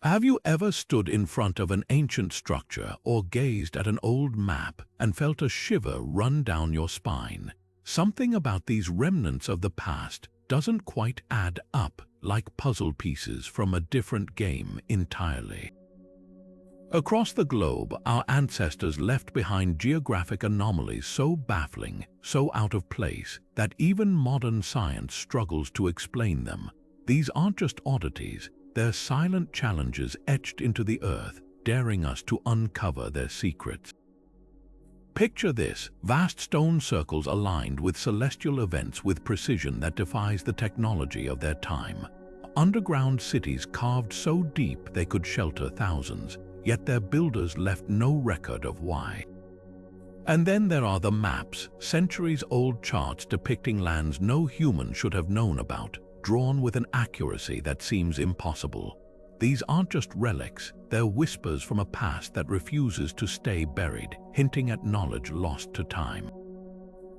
Have you ever stood in front of an ancient structure or gazed at an old map and felt a shiver run down your spine? Something about these remnants of the past doesn't quite add up, like puzzle pieces from a different game entirely. Across the globe, our ancestors left behind geographic anomalies so baffling, so out of place, that even modern science struggles to explain them. These aren't just oddities, they're silent challenges etched into the earth, daring us to uncover their secrets. Picture this: vast stone circles aligned with celestial events with precision that defies the technology of their time. Underground cities carved so deep they could shelter thousands, yet their builders left no record of why. And then there are the maps, centuries-old charts depicting lands no human should have known about, drawn with an accuracy that seems impossible. These aren't just relics, they're whispers from a past that refuses to stay buried, hinting at knowledge lost to time.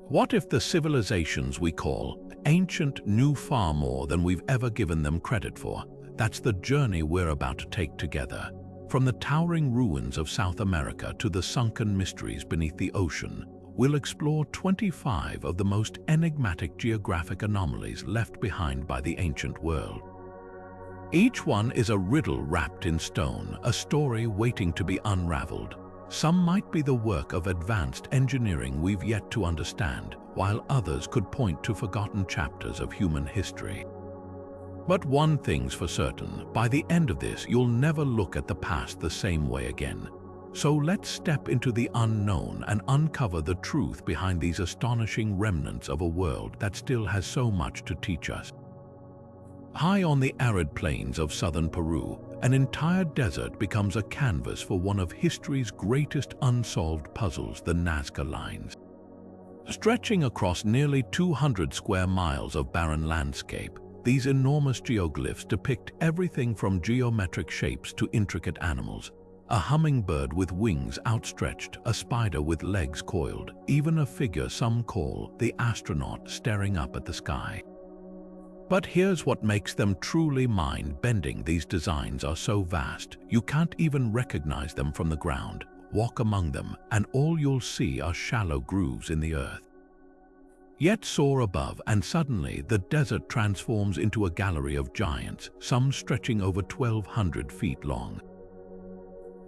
What if the civilizations we call ancient knew far more than we've ever given them credit for? That's the journey we're about to take together. From the towering ruins of South America to the sunken mysteries beneath the ocean, we'll explore 25 of the most enigmatic geographic anomalies left behind by the ancient world. Each one is a riddle wrapped in stone, a story waiting to be unraveled. Some might be the work of advanced engineering we've yet to understand, while others could point to forgotten chapters of human history. But one thing's for certain, by the end of this, you'll never look at the past the same way again. So let's step into the unknown and uncover the truth behind these astonishing remnants of a world that still has so much to teach us. High on the arid plains of southern Peru, an entire desert becomes a canvas for one of history's greatest unsolved puzzles, the Nazca Lines. Stretching across nearly 200 square miles of barren landscape, these enormous geoglyphs depict everything from geometric shapes to intricate animals. A hummingbird with wings outstretched, a spider with legs coiled, even a figure some call the astronaut staring up at the sky. But here's what makes them truly mind-bending. These designs are so vast, you can't even recognize them from the ground. Walk among them, and all you'll see are shallow grooves in the earth. Yet soar above, and suddenly the desert transforms into a gallery of giants, some stretching over 1,200 feet long.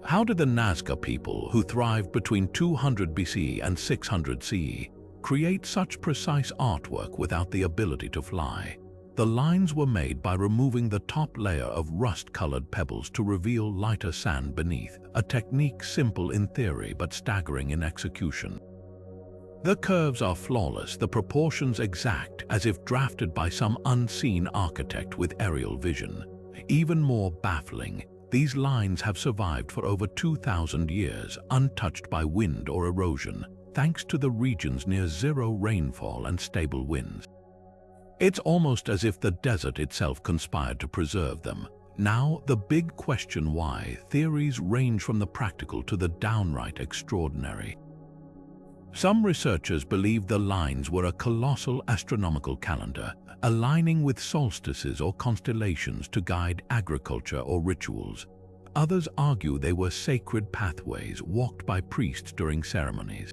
How did the Nazca people, who thrived between 200 BC and 600 CE, create such precise artwork without the ability to fly? The lines were made by removing the top layer of rust-colored pebbles to reveal lighter sand beneath, a technique simple in theory but staggering in execution. The curves are flawless, the proportions exact, as if drafted by some unseen architect with aerial vision. Even more baffling, these lines have survived for over 2,000 years, untouched by wind or erosion, thanks to the region's near-zero rainfall and stable winds. It's almost as if the desert itself conspired to preserve them. Now, the big question why. Theories range from the practical to the downright extraordinary. Some researchers believe the lines were a colossal astronomical calendar, aligning with solstices or constellations to guide agriculture or rituals. Others argue they were sacred pathways walked by priests during ceremonies.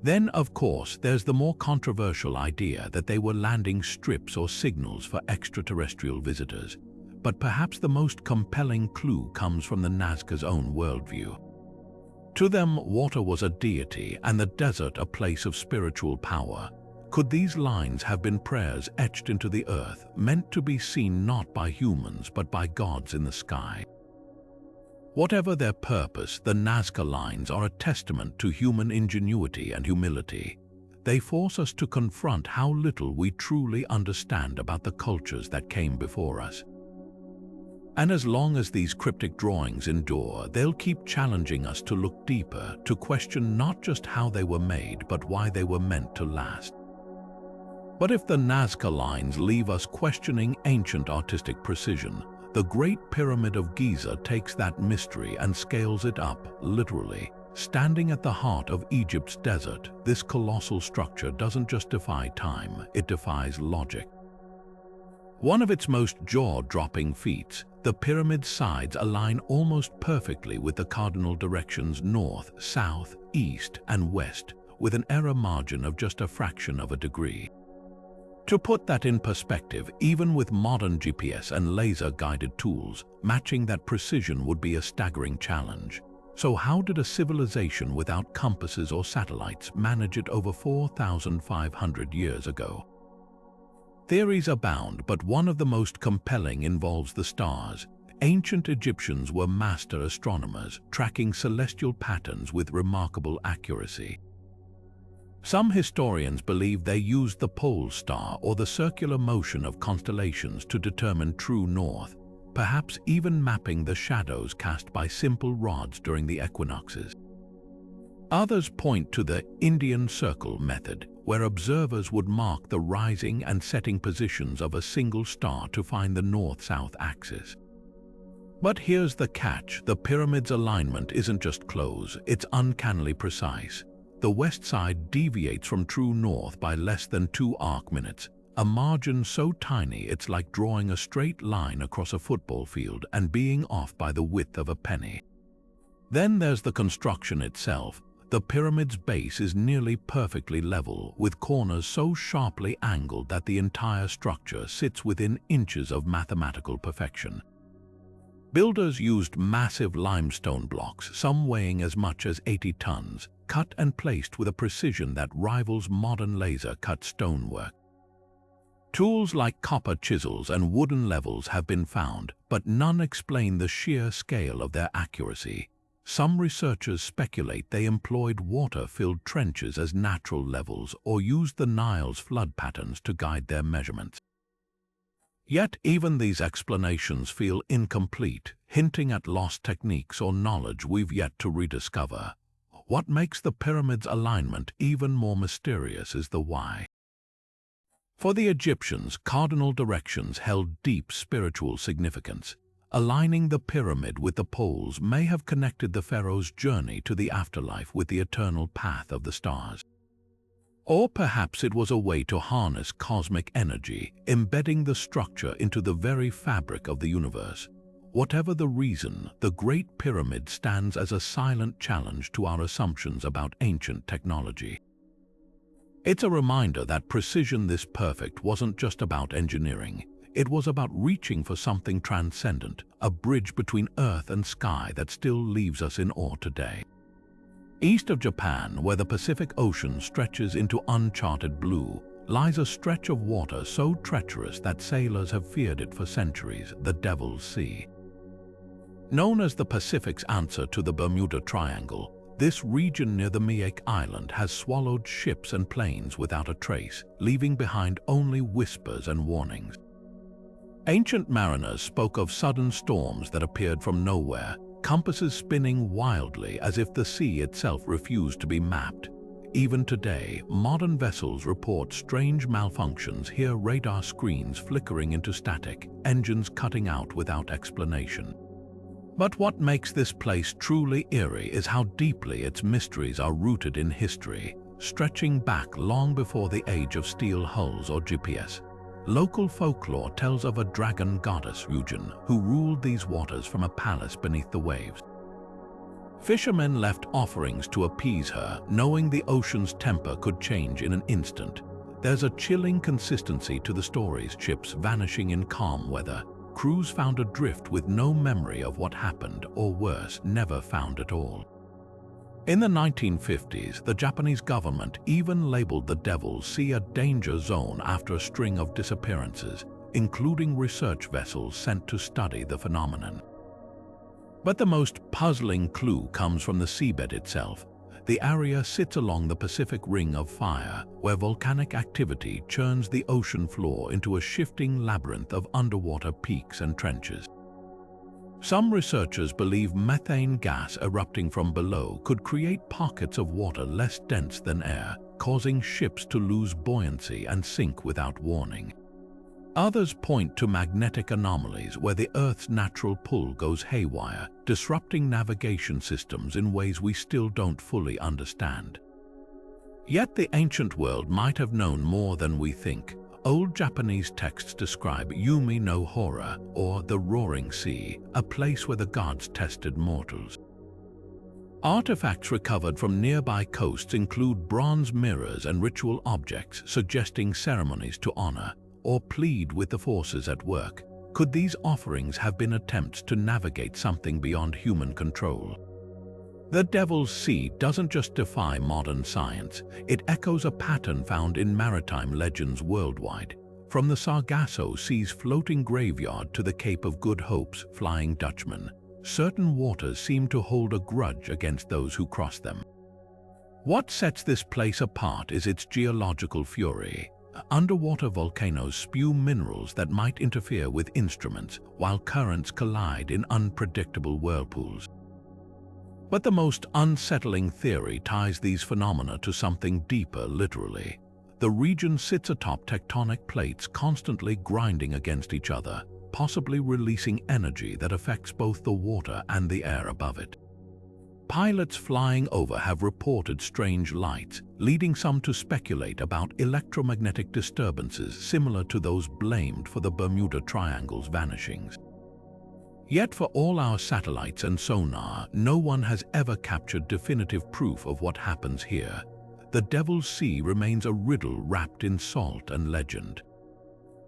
Then, of course, there's the more controversial idea that they were landing strips or signals for extraterrestrial visitors. But perhaps the most compelling clue comes from the Nazca's own worldview. To them, water was a deity and the desert a place of spiritual power. Could these lines have been prayers etched into the earth, meant to be seen not by humans but by gods in the sky? Whatever their purpose, the Nazca Lines are a testament to human ingenuity and humility. They force us to confront how little we truly understand about the cultures that came before us. And as long as these cryptic drawings endure, they'll keep challenging us to look deeper, to question not just how they were made, but why they were meant to last. But if the Nazca Lines leave us questioning ancient artistic precision, the Great Pyramid of Giza takes that mystery and scales it up, literally. Standing at the heart of Egypt's desert, this colossal structure doesn't just defy time, it defies logic. One of its most jaw-dropping feats, the pyramid's sides align almost perfectly with the cardinal directions north, south, east, and west, with an error margin of just a fraction of a degree. To put that in perspective, even with modern GPS and laser-guided tools, matching that precision would be a staggering challenge. So how did a civilization without compasses or satellites manage it over 4,500 years ago? Theories abound, but one of the most compelling involves the stars. Ancient Egyptians were master astronomers, tracking celestial patterns with remarkable accuracy. Some historians believe they used the pole star or the circular motion of constellations to determine true north, perhaps even mapping the shadows cast by simple rods during the equinoxes. Others point to the Indian circle method, where observers would mark the rising and setting positions of a single star to find the north-south axis. But here's the catch: the pyramid's alignment isn't just close, it's uncannily precise. The west side deviates from true north by less than 2 arc minutes, a margin so tiny it's like drawing a straight line across a football field and being off by the width of a penny. Then there's the construction itself. The pyramid's base is nearly perfectly level, with corners so sharply angled that the entire structure sits within inches of mathematical perfection. Builders used massive limestone blocks, some weighing as much as 80 tons, cut and placed with a precision that rivals modern laser-cut stonework. Tools like copper chisels and wooden levels have been found, but none explain the sheer scale of their accuracy. Some researchers speculate they employed water-filled trenches as natural levels or used the Nile's flood patterns to guide their measurements. Yet even these explanations feel incomplete, hinting at lost techniques or knowledge we've yet to rediscover. What makes the pyramid's alignment even more mysterious is the why. For the Egyptians, cardinal directions held deep spiritual significance. Aligning the pyramid with the poles may have connected the pharaoh's journey to the afterlife with the eternal path of the stars. Or perhaps it was a way to harness cosmic energy, embedding the structure into the very fabric of the universe. Whatever the reason, the Great Pyramid stands as a silent challenge to our assumptions about ancient technology. It's a reminder that precision this perfect wasn't just about engineering. It was about reaching for something transcendent, a bridge between earth and sky that still leaves us in awe today. East of Japan, where the Pacific Ocean stretches into uncharted blue, lies a stretch of water so treacherous that sailors have feared it for centuries, the Devil's Sea. Known as the Pacific's answer to the Bermuda Triangle, this region near the Moai Island has swallowed ships and planes without a trace, leaving behind only whispers and warnings. Ancient mariners spoke of sudden storms that appeared from nowhere, compasses spinning wildly as if the sea itself refused to be mapped. Even today, modern vessels report strange malfunctions, hear radar screens flickering into static, engines cutting out without explanation. But what makes this place truly eerie is how deeply its mysteries are rooted in history, stretching back long before the age of steel hulls or GPS. Local folklore tells of a dragon goddess, Yonaguni, who ruled these waters from a palace beneath the waves. Fishermen left offerings to appease her, knowing the ocean's temper could change in an instant. There's a chilling consistency to the stories, ships vanishing in calm weather, crews found adrift with no memory of what happened, or worse, never found at all. In the 1950s, the Japanese government even labeled the Devil's Sea a danger zone after a string of disappearances, including research vessels sent to study the phenomenon. But the most puzzling clue comes from the seabed itself. The area sits along the Pacific Ring of Fire, where volcanic activity churns the ocean floor into a shifting labyrinth of underwater peaks and trenches. Some researchers believe methane gas erupting from below could create pockets of water less dense than air, causing ships to lose buoyancy and sink without warning. Others point to magnetic anomalies where the Earth's natural pull goes haywire, disrupting navigation systems in ways we still don't fully understand. Yet the ancient world might have known more than we think. Old Japanese texts describe Yumi no Hora, or the Roaring Sea, a place where the gods tested mortals. Artifacts recovered from nearby coasts include bronze mirrors and ritual objects suggesting ceremonies to honor or plead with the forces at work. Could these offerings have been attempts to navigate something beyond human control? The Devil's Sea doesn't just defy modern science, it echoes a pattern found in maritime legends worldwide. From the Sargasso Sea's floating graveyard to the Cape of Good Hope's Flying Dutchman, certain waters seem to hold a grudge against those who cross them. What sets this place apart is its geological fury. Underwater volcanoes spew minerals that might interfere with instruments, while currents collide in unpredictable whirlpools. But the most unsettling theory ties these phenomena to something deeper, literally. The region sits atop tectonic plates constantly grinding against each other, possibly releasing energy that affects both the water and the air above it. Pilots flying over have reported strange lights, leading some to speculate about electromagnetic disturbances similar to those blamed for the Bermuda Triangle's vanishings. Yet for all our satellites and sonar, no one has ever captured definitive proof of what happens here. The Devil's Sea remains a riddle wrapped in salt and legend.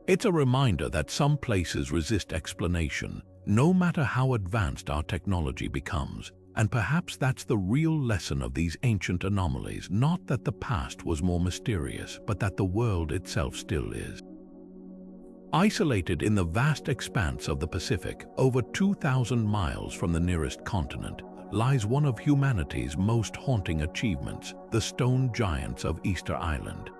It's a reminder that some places resist explanation, no matter how advanced our technology becomes. And perhaps that's the real lesson of these ancient anomalies, not that the past was more mysterious, but that the world itself still is. Isolated in the vast expanse of the Pacific, over 2,000 miles from the nearest continent, lies one of humanity's most haunting achievements, the stone giants of Easter Island.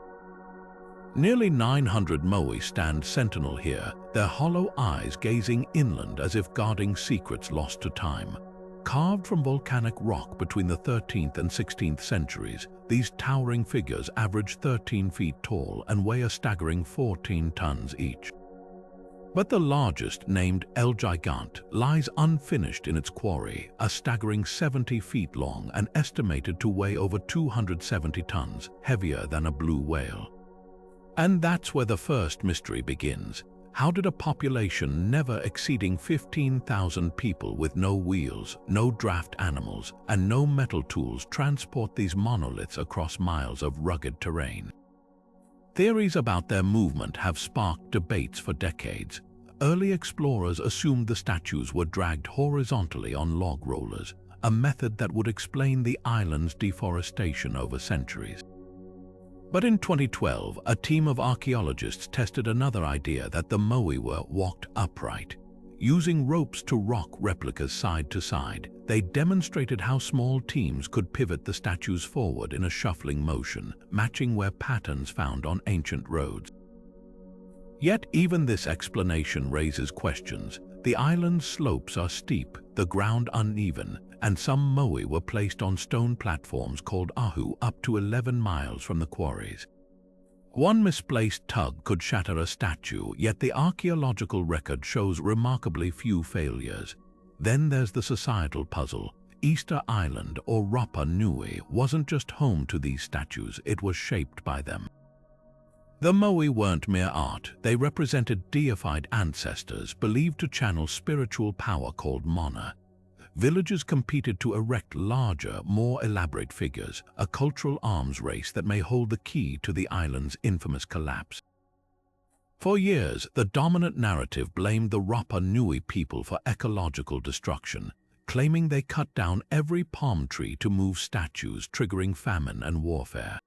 Nearly 900 Moai stand sentinel here, their hollow eyes gazing inland as if guarding secrets lost to time. Carved from volcanic rock between the 13th and 16th centuries, these towering figures average 13 feet tall and weigh a staggering 14 tons each. But the largest, named El Gigante, lies unfinished in its quarry, a staggering 70 feet long and estimated to weigh over 270 tons, heavier than a blue whale. And that's where the first mystery begins. How did a population never exceeding 15,000 people with no wheels, no draft animals, and no metal tools transport these monoliths across miles of rugged terrain? Theories about their movement have sparked debates for decades. Early explorers assumed the statues were dragged horizontally on log rollers, a method that would explain the island's deforestation over centuries. But in 2012, a team of archaeologists tested another idea that the Moai were walked upright. Using ropes to rock replicas side to side, they demonstrated how small teams could pivot the statues forward in a shuffling motion, matching where patterns found on ancient roads. Yet even this explanation raises questions. The island's slopes are steep, the ground uneven, and some Moai were placed on stone platforms called ahu up to 11 miles from the quarries. One misplaced tug could shatter a statue, yet the archaeological record shows remarkably few failures. Then there's the societal puzzle. Easter Island, or Rapa Nui, wasn't just home to these statues, it was shaped by them. The Moai weren't mere art, they represented deified ancestors believed to channel spiritual power called mana. Villagers competed to erect larger, more elaborate figures, a cultural arms race that may hold the key to the island's infamous collapse. For years, the dominant narrative blamed the Rapa Nui people for ecological destruction, claiming they cut down every palm tree to move statues, triggering famine and warfare.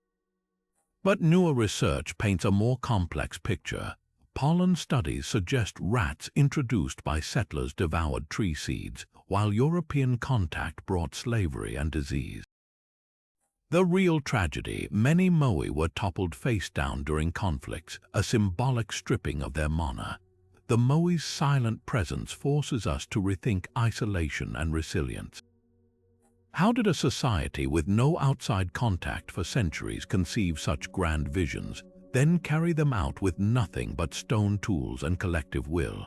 But newer research paints a more complex picture. Pollen studies suggest rats introduced by settlers devoured tree seeds, while European contact brought slavery and disease. The real tragedy: many Moai were toppled face down during conflicts, a symbolic stripping of their mana. The Moai's silent presence forces us to rethink isolation and resilience. How did a society with no outside contact for centuries conceive such grand visions, then carry them out with nothing but stone tools and collective will?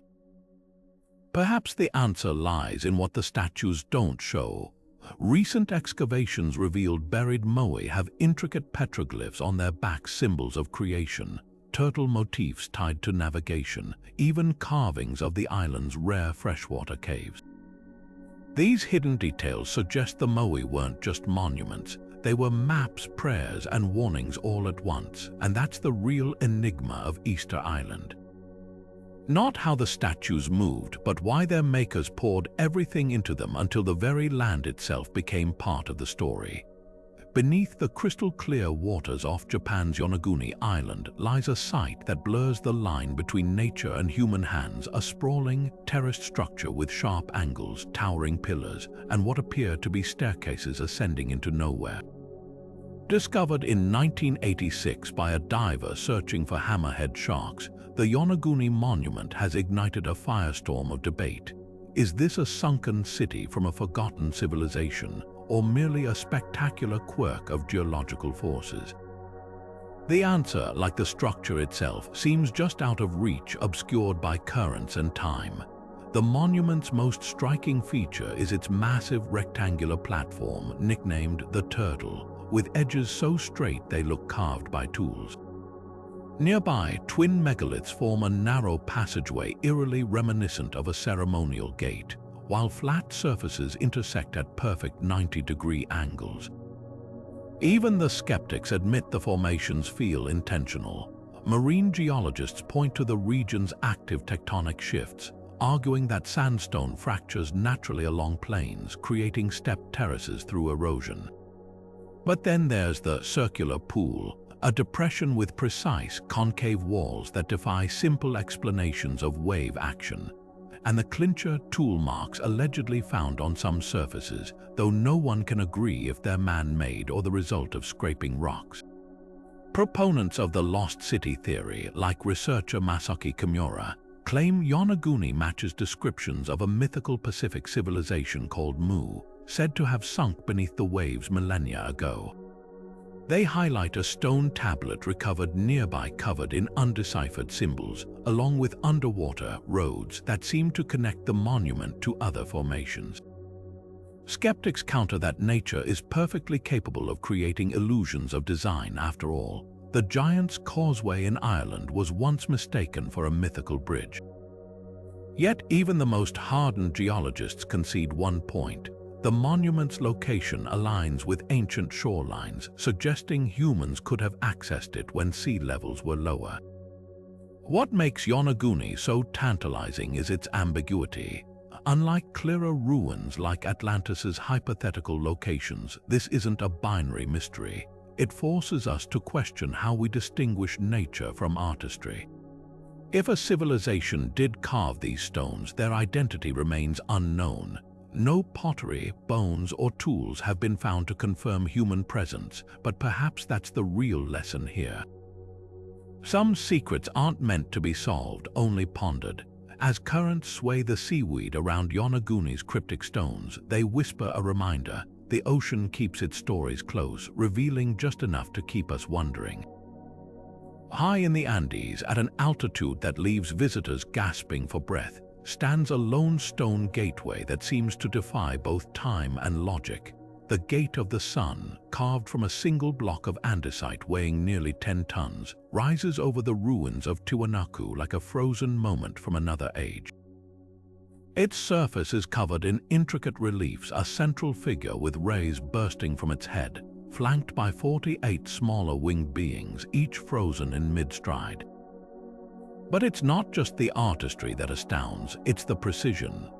Perhaps the answer lies in what the statues don't show. Recent excavations revealed buried Moai have intricate petroglyphs on their backs, symbols of creation. turtle motifs tied to navigation, even carvings of the island's rare freshwater caves. These hidden details suggest the Moai weren't just monuments. They were maps, prayers, and warnings all at once, and that's the real enigma of Easter Island. Not how the statues moved, but why their makers poured everything into them until the very land itself became part of the story. Beneath the crystal-clear waters off Japan's Yonaguni Island lies a site that blurs the line between nature and human hands, a sprawling, terraced structure with sharp angles, towering pillars, and what appear to be staircases ascending into nowhere. Discovered in 1986 by a diver searching for hammerhead sharks, the Yonaguni Monument has ignited a firestorm of debate. Is this a sunken city from a forgotten civilization, or merely a spectacular quirk of geological forces? The answer, like the structure itself, seems just out of reach, obscured by currents and time. The monument's most striking feature is its massive rectangular platform, nicknamed the Turtle, with edges so straight they look carved by tools. Nearby, twin megaliths form a narrow passageway eerily reminiscent of a ceremonial gate, while flat surfaces intersect at perfect 90-degree angles. Even the skeptics admit the formations feel intentional. Marine geologists point to the region's active tectonic shifts, arguing that sandstone fractures naturally along plains, creating stepped terraces through erosion. But then there's the circular pool, a depression with precise, concave walls that defy simple explanations of wave action, and the clincher tool marks allegedly found on some surfaces, though no one can agree if they're man-made or the result of scraping rocks. Proponents of the lost city theory, like researcher Masaki Kimura, claim Yonaguni matches descriptions of a mythical Pacific civilization called Mu, said to have sunk beneath the waves millennia ago. They highlight a stone tablet recovered nearby covered in undeciphered symbols, along with underwater roads that seem to connect the monument to other formations. Skeptics counter that nature is perfectly capable of creating illusions of design after all. The Giant's Causeway in Ireland was once mistaken for a mythical bridge. Yet even the most hardened geologists concede one point. The monument's location aligns with ancient shorelines, suggesting humans could have accessed it when sea levels were lower. What makes Yonaguni so tantalizing is its ambiguity. Unlike clearer ruins like Atlantis's hypothetical locations, this isn't a binary mystery. It forces us to question how we distinguish nature from artistry. If a civilization did carve these stones, their identity remains unknown. No pottery, bones, or tools have been found to confirm human presence, but perhaps that's the real lesson here. Some secrets aren't meant to be solved, only pondered. As currents sway the seaweed around Yonaguni's cryptic stones, they whisper a reminder. The ocean keeps its stories close, revealing just enough to keep us wondering. High in the Andes, at an altitude that leaves visitors gasping for breath, stands a lone stone gateway that seems to defy both time and logic. The Gate of the Sun, carved from a single block of andesite weighing nearly 10 tons, rises over the ruins of Tiwanaku like a frozen moment from another age. Its surface is covered in intricate reliefs, a central figure with rays bursting from its head, flanked by 48 smaller winged beings, each frozen in mid-stride. But it's not just the artistry that astounds, it's the precision.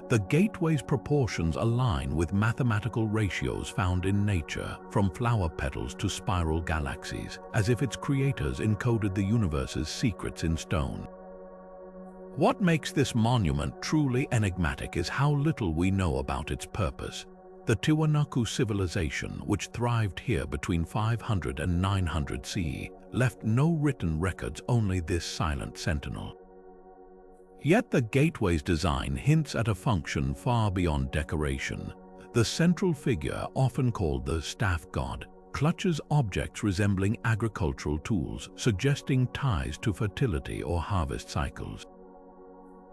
The gateway's proportions align with mathematical ratios found in nature, from flower petals to spiral galaxies, as if its creators encoded the universe's secrets in stone. What makes this monument truly enigmatic is how little we know about its purpose. The Tiwanaku civilization, which thrived here between 500 and 900 CE, left no written records, only this silent sentinel. Yet the gateway's design hints at a function far beyond decoration. The central figure, often called the staff god, clutches objects resembling agricultural tools, suggesting ties to fertility or harvest cycles.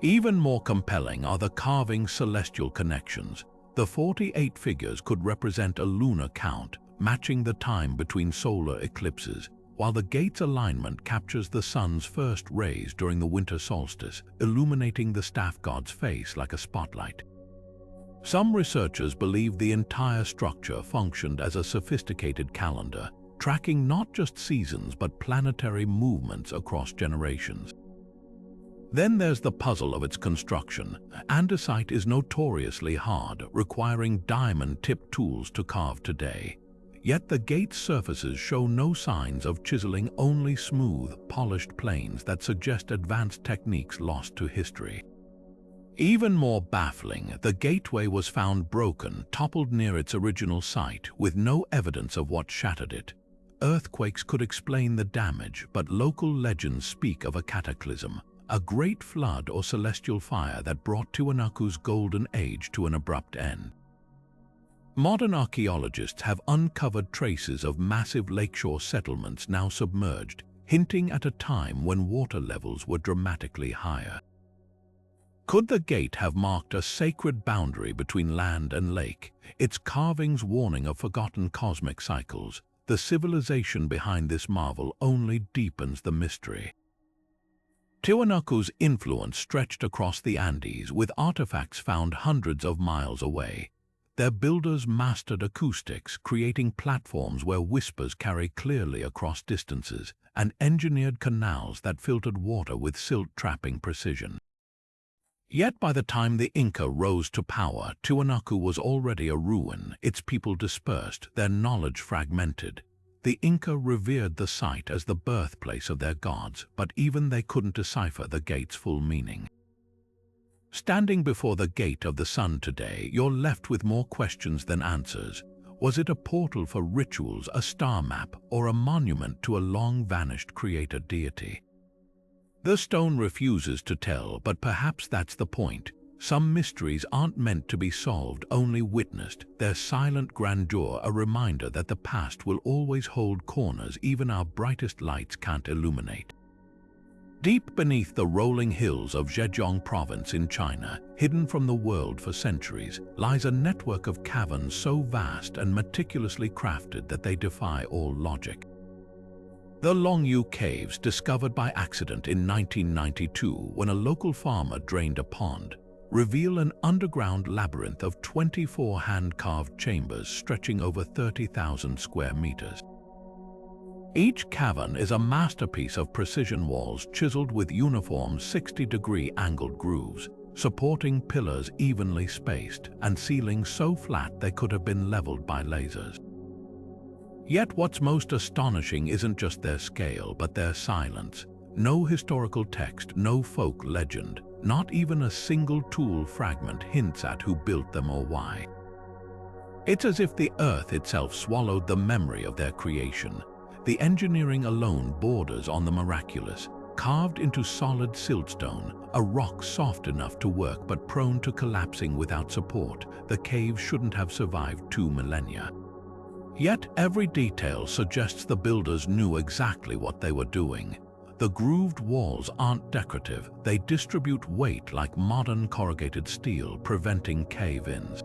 Even more compelling are the carving's celestial connections. The 48 figures could represent a lunar count, matching the time between solar eclipses, while the gate's alignment captures the sun's first rays during the winter solstice, illuminating the staff god's face like a spotlight. Some researchers believe the entire structure functioned as a sophisticated calendar, tracking not just seasons but planetary movements across generations. Then there's the puzzle of its construction. Andesite is notoriously hard, requiring diamond-tipped tools to carve today. Yet the gate's surfaces show no signs of chiseling, only smooth, polished planes that suggest advanced techniques lost to history. Even more baffling, the gateway was found broken, toppled near its original site, with no evidence of what shattered it. Earthquakes could explain the damage, but local legends speak of a cataclysm, a great flood or celestial fire that brought Tiwanaku's golden age to an abrupt end. Modern archaeologists have uncovered traces of massive lakeshore settlements now submerged, hinting at a time when water levels were dramatically higher. Could the gate have marked a sacred boundary between land and lake, its carvings warning of forgotten cosmic cycles? The civilization behind this marvel only deepens the mystery. Tiwanaku's influence stretched across the Andes, with artifacts found hundreds of miles away. Their builders mastered acoustics, creating platforms where whispers carry clearly across distances, and engineered canals that filtered water with silt-trapping precision. Yet by the time the Inca rose to power, Tiwanaku was already a ruin, its people dispersed, their knowledge fragmented. The Inca revered the site as the birthplace of their gods, but even they couldn't decipher the gate's full meaning. Standing before the Gate of the Sun today, you're left with more questions than answers. Was it a portal for rituals, a star map, or a monument to a long-vanished creator deity? The stone refuses to tell, but perhaps that's the point. Some mysteries aren't meant to be solved, only witnessed, their silent grandeur a reminder that the past will always hold corners even our brightest lights can't illuminate. Deep beneath the rolling hills of Zhejiang province in China, hidden from the world for centuries, lies a network of caverns so vast and meticulously crafted that they defy all logic. The Longyou Caves, discovered by accident in 1992 when a local farmer drained a pond, reveal an underground labyrinth of 24 hand-carved chambers stretching over 30,000 square meters. Each cavern is a masterpiece of precision walls chiseled with uniform 60-degree angled grooves, supporting pillars evenly spaced and ceilings so flat they could have been leveled by lasers. Yet what's most astonishing isn't just their scale, but their silence. No historical text, no folk legend, not even a single tool fragment hints at who built them or why. It's as if the earth itself swallowed the memory of their creation. The engineering alone borders on the miraculous. Carved into solid siltstone, a rock soft enough to work but prone to collapsing without support, the caves shouldn't have survived 2 millennia. Yet every detail suggests the builders knew exactly what they were doing. The grooved walls aren't decorative, they distribute weight like modern corrugated steel, preventing cave-ins.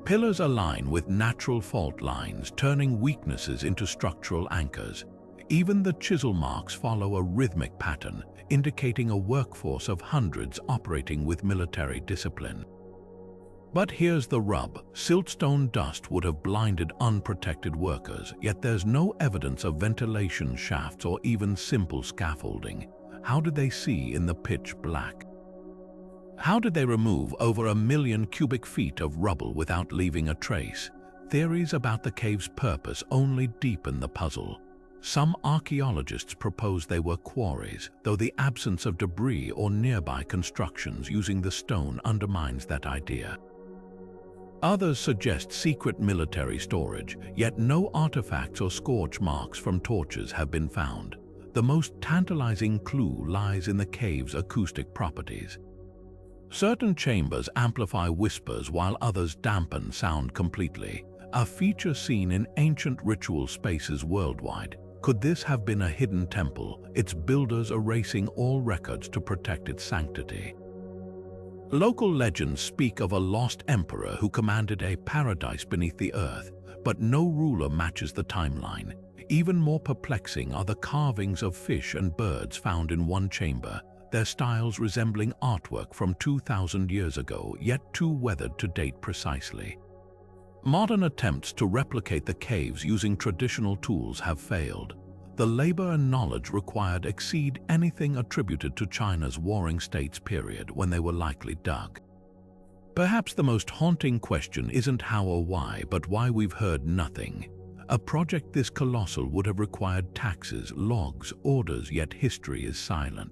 Pillars align with natural fault lines, turning weaknesses into structural anchors. Even the chisel marks follow a rhythmic pattern, indicating a workforce of hundreds operating with military discipline. But here's the rub. Siltstone dust would have blinded unprotected workers, yet there's no evidence of ventilation shafts or even simple scaffolding. How did they see in the pitch black? How did they remove over 1 million cubic feet of rubble without leaving a trace? Theories about the cave's purpose only deepen the puzzle. Some archaeologists propose they were quarries, though the absence of debris or nearby constructions using the stone undermines that idea. Others suggest secret military storage, yet no artifacts or scorch marks from torches have been found. The most tantalizing clue lies in the cave's acoustic properties. Certain chambers amplify whispers while others dampen sound completely, a feature seen in ancient ritual spaces worldwide. Could this have been a hidden temple, its builders erasing all records to protect its sanctity? Local legends speak of a lost emperor who commanded a paradise beneath the earth, but no ruler matches the timeline. Even more perplexing are the carvings of fish and birds found in one chamber, their styles resembling artwork from 2,000 years ago, yet too weathered to date precisely. Modern attempts to replicate the caves using traditional tools have failed. The labor and knowledge required exceed anything attributed to China's Warring States period when they were likely dug. Perhaps the most haunting question isn't how or why, but why we've heard nothing. A project this colossal would have required taxes, logs, orders, yet history is silent.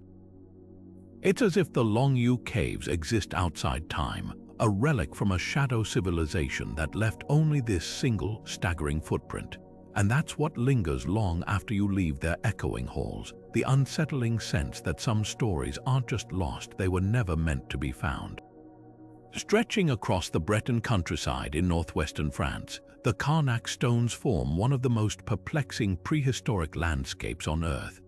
It's as if the Longyou Caves exist outside time, a relic from a shadow civilization that left only this single, staggering footprint. And that's what lingers long after you leave their echoing halls, the unsettling sense that some stories aren't just lost, they were never meant to be found. Stretching across the Breton countryside in northwestern France, the Karnak stones form one of the most perplexing prehistoric landscapes on Earth.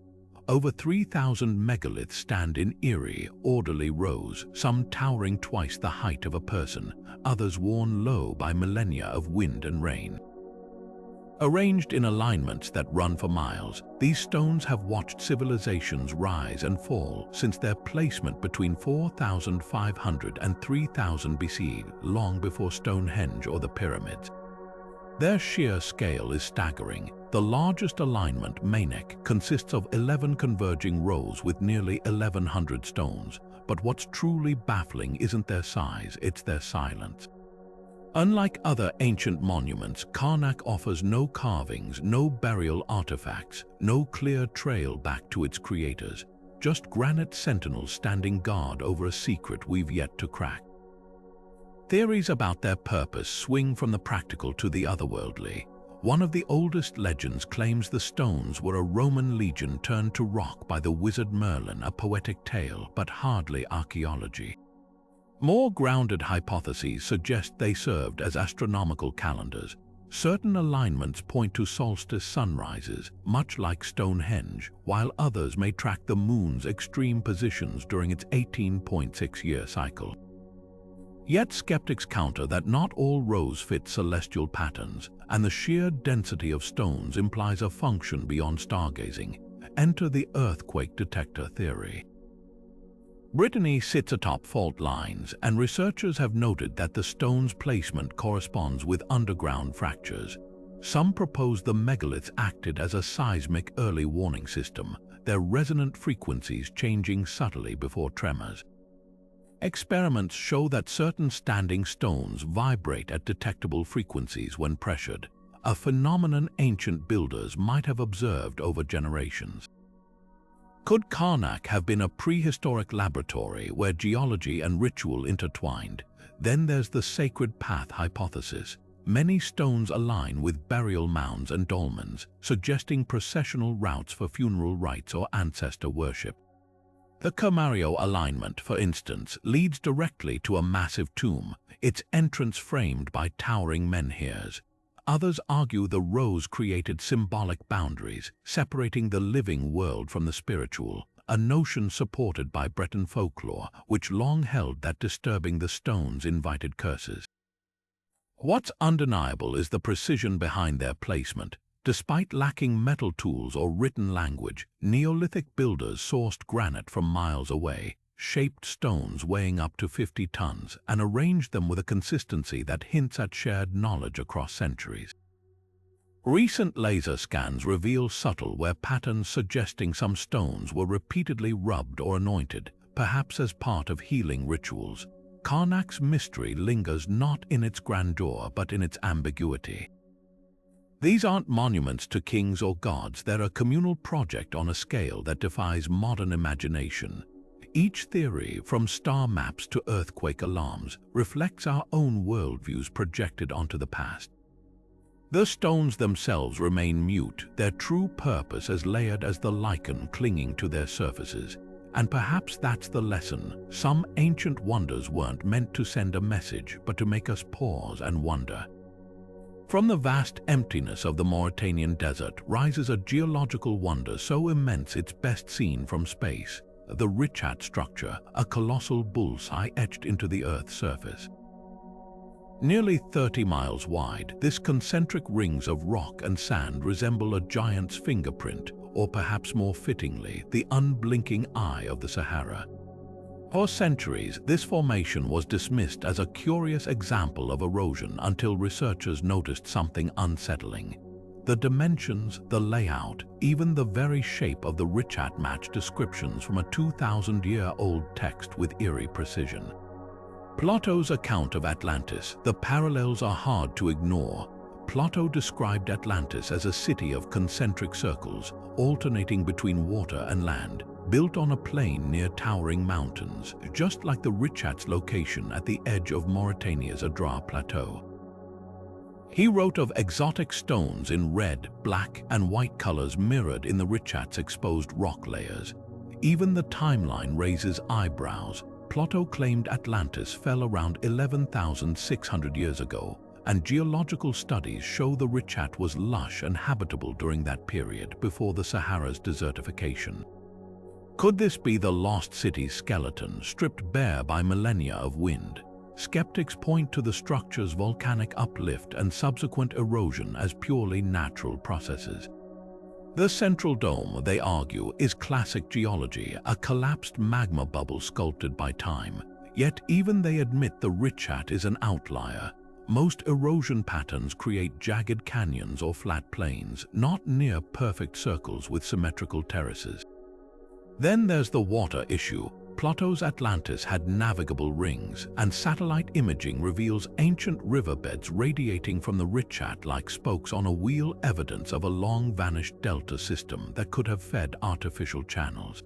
Over 3,000 megaliths stand in eerie, orderly rows, some towering twice the height of a person, others worn low by millennia of wind and rain. Arranged in alignments that run for miles, these stones have watched civilizations rise and fall since their placement between 4,500 and 3,000 BC, long before Stonehenge or the pyramids. Their sheer scale is staggering. The largest alignment, Mainek, consists of 11 converging rows with nearly 1,100 stones. But what's truly baffling isn't their size, it's their silence. Unlike other ancient monuments, Karnak offers no carvings, no burial artifacts, no clear trail back to its creators, just granite sentinels standing guard over a secret we've yet to crack. Theories about their purpose swing from the practical to the otherworldly. One of the oldest legends claims the stones were a Roman legion turned to rock by the wizard Merlin, a poetic tale, but hardly archaeology. More grounded hypotheses suggest they served as astronomical calendars. Certain alignments point to solstice sunrises, much like Stonehenge, while others may track the moon's extreme positions during its 18.6-year cycle. Yet skeptics counter that not all rows fit celestial patterns, and the sheer density of stones implies a function beyond stargazing. Enter the earthquake detector theory. Brittany sits atop fault lines, and researchers have noted that the stone's placement corresponds with underground fractures. Some propose the megaliths acted as a seismic early warning system, their resonant frequencies changing subtly before tremors. Experiments show that certain standing stones vibrate at detectable frequencies when pressured, a phenomenon ancient builders might have observed over generations. Could Karnak have been a prehistoric laboratory where geology and ritual intertwined? Then there's the sacred path hypothesis. Many stones align with burial mounds and dolmens, suggesting processional routes for funeral rites or ancestor worship. The Kermario alignment, for instance, leads directly to a massive tomb, its entrance framed by towering menhirs. Others argue the rows created symbolic boundaries, separating the living world from the spiritual, a notion supported by Breton folklore, which long held that disturbing the stones invited curses. What's undeniable is the precision behind their placement. Despite lacking metal tools or written language, Neolithic builders sourced granite from miles away, shaped stones weighing up to 50 tons, and arranged them with a consistency that hints at shared knowledge across centuries. Recent laser scans reveal subtle wear patterns suggesting some stones were repeatedly rubbed or anointed, perhaps as part of healing rituals. Karnak's mystery lingers not in its grandeur but in its ambiguity. These aren't monuments to kings or gods, they're a communal project on a scale that defies modern imagination. Each theory, from star maps to earthquake alarms, reflects our own worldviews projected onto the past. The stones themselves remain mute, their true purpose as layered as the lichen clinging to their surfaces. And perhaps that's the lesson. Some ancient wonders weren't meant to send a message, but to make us pause and wonder. From the vast emptiness of the Mauritanian desert rises a geological wonder so immense it's best seen from space. The Richat structure, a colossal bullseye etched into the Earth's surface. Nearly 30 miles wide, this concentric rings of rock and sand resemble a giant's fingerprint, or perhaps more fittingly, the unblinking eye of the Sahara. For centuries, this formation was dismissed as a curious example of erosion until researchers noticed something unsettling. The dimensions, the layout, even the very shape of the richat match descriptions from a 2,000-year-old text with eerie precision. Plato's account of Atlantis, the parallels are hard to ignore. Plato described Atlantis as a city of concentric circles, alternating between water and land, built on a plain near towering mountains, just like the richat's location at the edge of Mauritania's Adrar Plateau. He wrote of exotic stones in red, black, and white colors mirrored in the richat's exposed rock layers. Even the timeline raises eyebrows. Plato claimed Atlantis fell around 11,600 years ago, and geological studies show the richat was lush and habitable during that period before the Sahara's desertification. Could this be the lost city's skeleton, stripped bare by millennia of wind? Skeptics point to the structure's volcanic uplift and subsequent erosion as purely natural processes. The central dome, they argue, is classic geology, a collapsed magma bubble sculpted by time. Yet even they admit the richat is an outlier. Most erosion patterns create jagged canyons or flat plains, not near perfect circles with symmetrical terraces. Then there's the water issue. Plato's Atlantis had navigable rings, and satellite imaging reveals ancient riverbeds radiating from the richat like spokes on a wheel, evidence of a long-vanished delta system that could have fed artificial channels.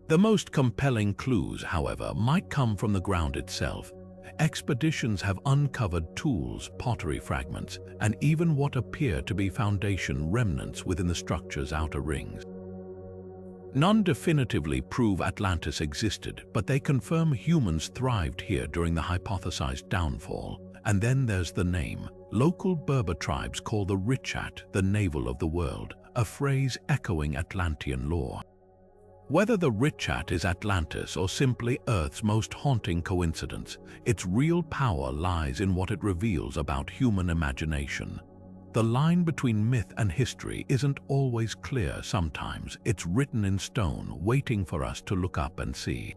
The most compelling clues, however, might come from the ground itself. Expeditions have uncovered tools, pottery fragments, and even what appear to be foundation remnants within the structure's outer rings. None definitively prove Atlantis existed, but they confirm humans thrived here during the hypothesized downfall. And then there's the name. Local Berber tribes call the richat the navel of the world, a phrase echoing Atlantean lore. Whether the richat is Atlantis or simply Earth's most haunting coincidence, its real power lies in what it reveals about human imagination. The line between myth and history isn't always clear sometimes. It's written in stone, waiting for us to look up and see.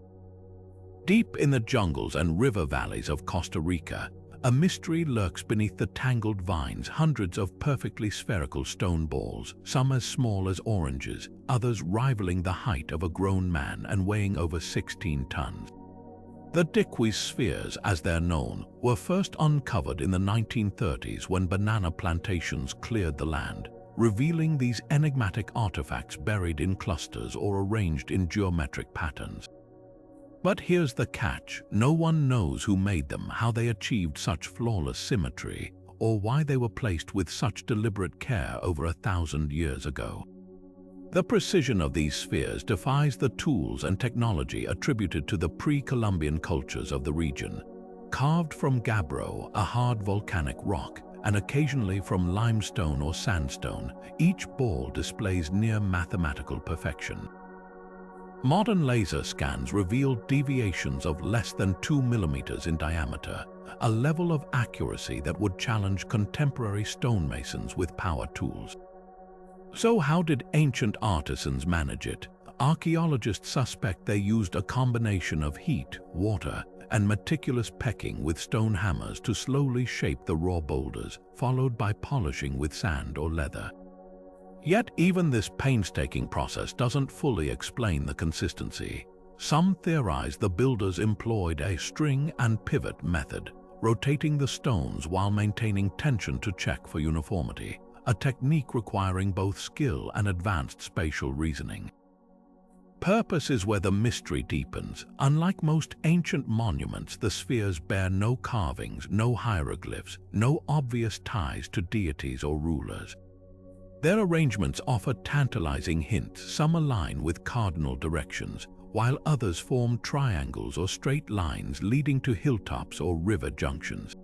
Deep in the jungles and river valleys of Costa Rica, a mystery lurks beneath the tangled vines, hundreds of perfectly spherical stone balls, some as small as oranges, others rivaling the height of a grown man and weighing over 16 tons. The Diquis spheres, as they're known, were first uncovered in the 1930s when banana plantations cleared the land, revealing these enigmatic artifacts buried in clusters or arranged in geometric patterns. But here's the catch: no one knows who made them, how they achieved such flawless symmetry, or why they were placed with such deliberate care over 1,000 years ago. The precision of these spheres defies the tools and technology attributed to the pre-Columbian cultures of the region. Carved from gabbro, a hard volcanic rock, and occasionally from limestone or sandstone, each ball displays near mathematical perfection. Modern laser scans reveal deviations of less than 2 millimeters in diameter, a level of accuracy that would challenge contemporary stonemasons with power tools. So how did ancient artisans manage it? Archaeologists suspect they used a combination of heat, water, and meticulous pecking with stone hammers to slowly shape the raw boulders, followed by polishing with sand or leather. Yet even this painstaking process doesn't fully explain the consistency. Some theorize the builders employed a string and pivot method, rotating the stones while maintaining tension to check for uniformity, a technique requiring both skill and advanced spatial reasoning. Purpose is where the mystery deepens. Unlike most ancient monuments, the spheres bear no carvings, no hieroglyphs, no obvious ties to deities or rulers. Their arrangements offer tantalizing hints. Some align with cardinal directions, while others form triangles or straight lines leading to hilltops or river junctions.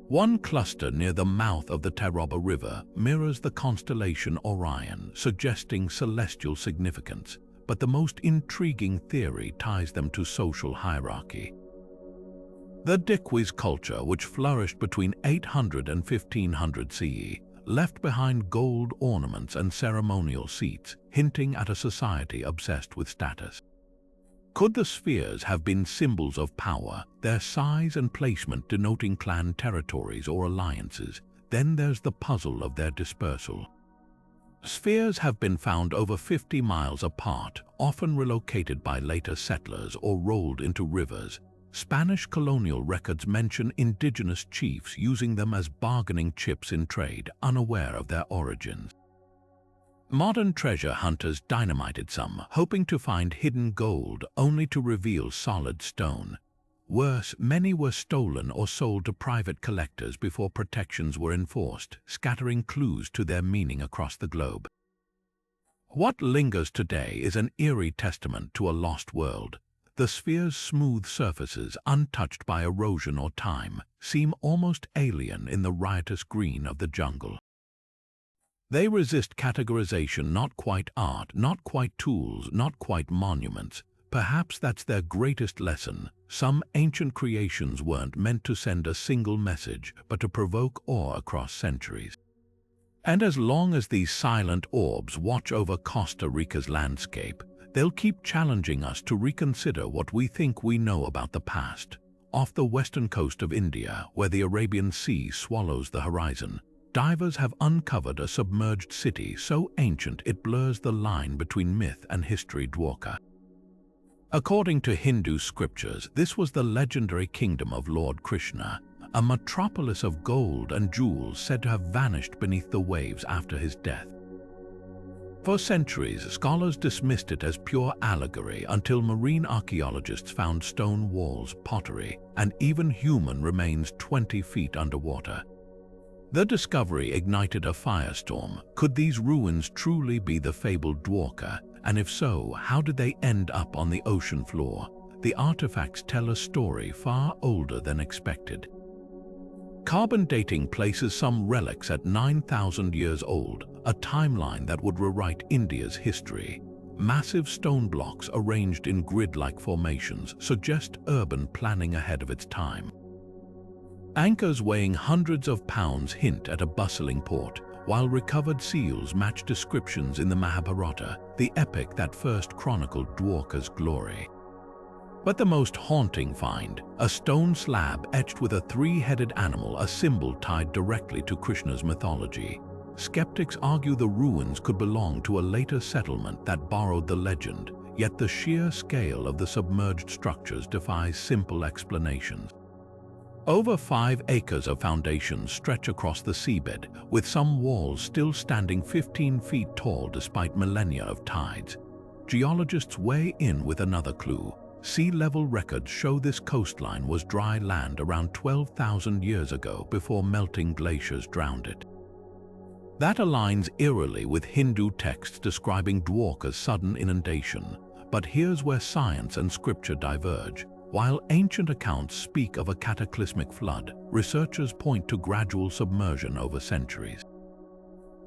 One cluster near the mouth of the Taroba River mirrors the constellation Orion, suggesting celestial significance, but the most intriguing theory ties them to social hierarchy. The Dikwis culture, which flourished between 800 and 1500 CE, left behind gold ornaments and ceremonial seats, hinting at a society obsessed with status. Could the spheres have been symbols of power, their size and placement denoting clan territories or alliances? Then there's the puzzle of their dispersal. Spheres have been found over 50 miles apart, often relocated by later settlers or rolled into rivers. Spanish colonial records mention indigenous chiefs using them as bargaining chips in trade, unaware of their origins. Modern treasure hunters dynamited some, hoping to find hidden gold, only to reveal solid stone. Worse, many were stolen or sold to private collectors before protections were enforced, scattering clues to their meaning across the globe. What lingers today is an eerie testament to a lost world. The sphere's smooth surfaces, untouched by erosion or time, seem almost alien in the riotous green of the jungle. They resist categorization, not quite art, not quite tools, not quite monuments. Perhaps that's their greatest lesson. Some ancient creations weren't meant to send a single message, but to provoke awe across centuries. And as long as these silent orbs watch over Costa Rica's landscape, they'll keep challenging us to reconsider what we think we know about the past. Off the western coast of India, where the Arabian Sea swallows the horizon, divers have uncovered a submerged city so ancient it blurs the line between myth and history. Dwarka. According to Hindu scriptures, this was the legendary kingdom of Lord Krishna, a metropolis of gold and jewels said to have vanished beneath the waves after his death. For centuries, scholars dismissed it as pure allegory until marine archaeologists found stone walls, pottery, and even human remains 20 feet underwater. The discovery ignited a firestorm. Could these ruins truly be the fabled Dwarka? And if so, how did they end up on the ocean floor? The artifacts tell a story far older than expected. Carbon dating places some relics at 9,000 years old, a timeline that would rewrite India's history. Massive stone blocks arranged in grid-like formations suggest urban planning ahead of its time. Anchors weighing hundreds of pounds hint at a bustling port, while recovered seals match descriptions in the Mahabharata, the epic that first chronicled Dwarka's glory. But the most haunting find, a stone slab etched with a three-headed animal, a symbol tied directly to Krishna's mythology. Skeptics argue the ruins could belong to a later settlement that borrowed the legend, yet the sheer scale of the submerged structures defies simple explanations. Over 5 acres of foundations stretch across the seabed, with some walls still standing 15 feet tall despite millennia of tides. Geologists weigh in with another clue. Sea level records show this coastline was dry land around 12,000 years ago before melting glaciers drowned it. That aligns eerily with Hindu texts describing Dwarka's sudden inundation. But here's where science and scripture diverge. While ancient accounts speak of a cataclysmic flood, researchers point to gradual submersion over centuries.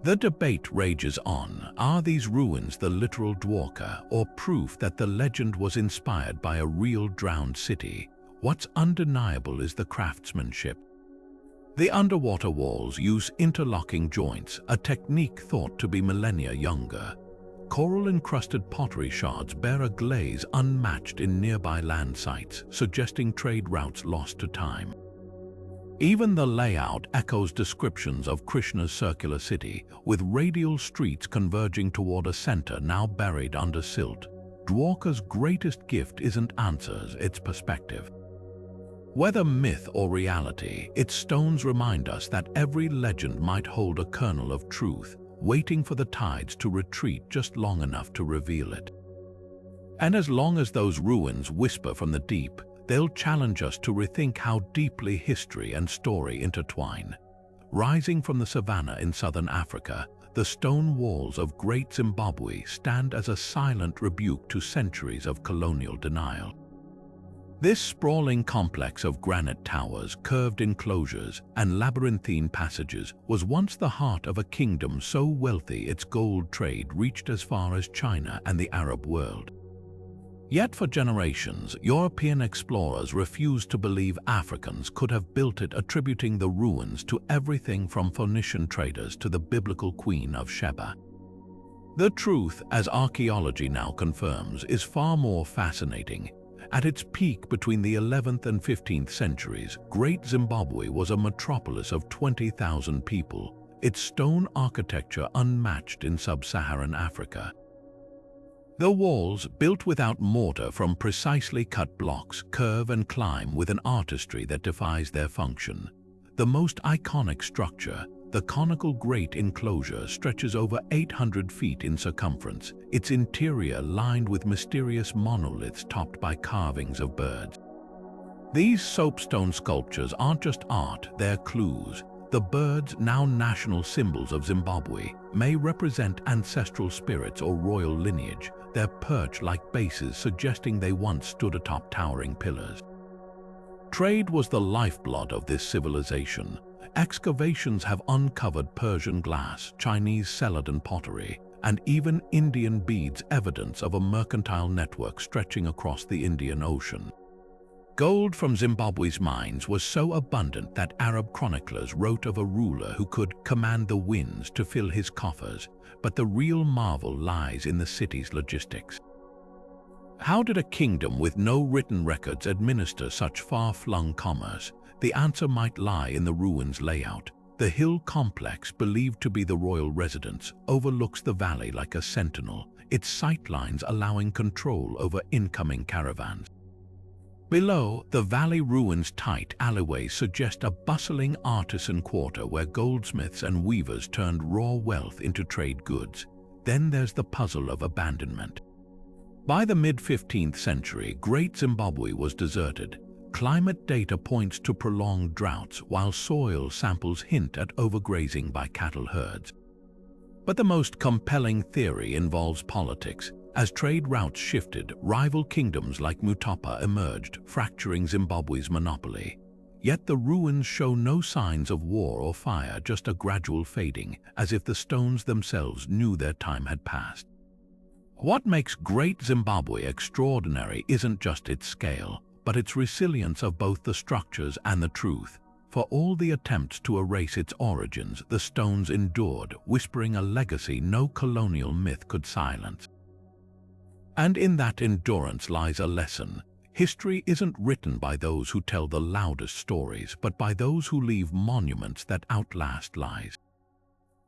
The debate rages on. Are these ruins the literal Dwarka, or proof that the legend was inspired by a real drowned city? What's undeniable is the craftsmanship. The underwater walls use interlocking joints, a technique thought to be millennia younger. Coral-encrusted pottery shards bear a glaze unmatched in nearby land sites, suggesting trade routes lost to time. Even the layout echoes descriptions of Krishna's circular city, with radial streets converging toward a center now buried under silt. Dwarka's greatest gift isn't answers, it's perspective. Whether myth or reality, its stones remind us that every legend might hold a kernel of truth, waiting for the tides to retreat just long enough to reveal it. And as long as those ruins whisper from the deep, they'll challenge us to rethink how deeply history and story intertwine. Rising from the savanna in southern Africa, the stone walls of Great Zimbabwe stand as a silent rebuke to centuries of colonial denial. This sprawling complex of granite towers, curved enclosures, and labyrinthine passages was once the heart of a kingdom so wealthy its gold trade reached as far as China and the Arab world. Yet for generations, European explorers refused to believe Africans could have built it, attributing the ruins to everything from Phoenician traders to the biblical Queen of Sheba. The truth, as archaeology now confirms, is far more fascinating. At its peak between the 11th and 15th centuries, Great Zimbabwe was a metropolis of 20,000 people, its stone architecture unmatched in sub-Saharan Africa. The walls, built without mortar from precisely cut blocks, curve and climb with an artistry that defies their function. The most iconic structure, the conical Great Enclosure, stretches over 800 feet in circumference, its interior lined with mysterious monoliths topped by carvings of birds. These soapstone sculptures aren't just art, they're clues. The birds, now national symbols of Zimbabwe, may represent ancestral spirits or royal lineage, their perch-like bases suggesting they once stood atop towering pillars. Trade was the lifeblood of this civilization. Excavations have uncovered Persian glass, Chinese celadon pottery, and even Indian beads, evidence of a mercantile network stretching across the Indian Ocean. Gold from Zimbabwe's mines was so abundant that Arab chroniclers wrote of a ruler who could command the winds to fill his coffers, but the real marvel lies in the city's logistics. How did a kingdom with no written records administer such far-flung commerce? The answer might lie in the ruins' layout. The hill complex, believed to be the royal residence, overlooks the valley like a sentinel, its sightlines allowing control over incoming caravans. Below, the valley ruins' tight alleyways suggest a bustling artisan quarter where goldsmiths and weavers turned raw wealth into trade goods. Then there's the puzzle of abandonment. By the mid-15th century, Great Zimbabwe was deserted. Climate data points to prolonged droughts, while soil samples hint at overgrazing by cattle herds. But the most compelling theory involves politics. As trade routes shifted, rival kingdoms like Mutapa emerged, fracturing Zimbabwe's monopoly. Yet the ruins show no signs of war or fire, just a gradual fading, as if the stones themselves knew their time had passed. What makes Great Zimbabwe extraordinary isn't just its scale, but its resilience of both the structures and the truth. For all the attempts to erase its origins, the stones endured, whispering a legacy no colonial myth could silence. And in that endurance lies a lesson. History isn't written by those who tell the loudest stories, but by those who leave monuments that outlast lies.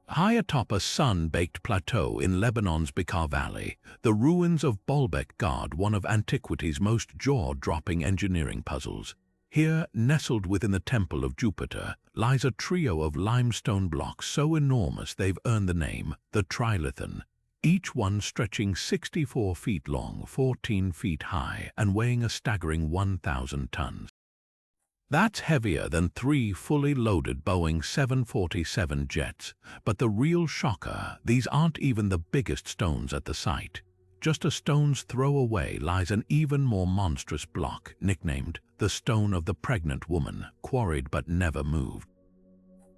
High atop a sun-baked plateau in Lebanon's Bekaa Valley, the ruins of Baalbek guard one of antiquity's most jaw-dropping engineering puzzles. Here, nestled within the Temple of Jupiter, lies a trio of limestone blocks so enormous they've earned the name, the Trilithon, each one stretching 64 feet long, 14 feet high, and weighing a staggering 1,000 tons. That's heavier than 3 fully loaded Boeing 747 jets, but the real shocker, these aren't even the biggest stones at the site. Just a stone's throw away lies an even more monstrous block, nicknamed the Stone of the Pregnant Woman, quarried but never moved.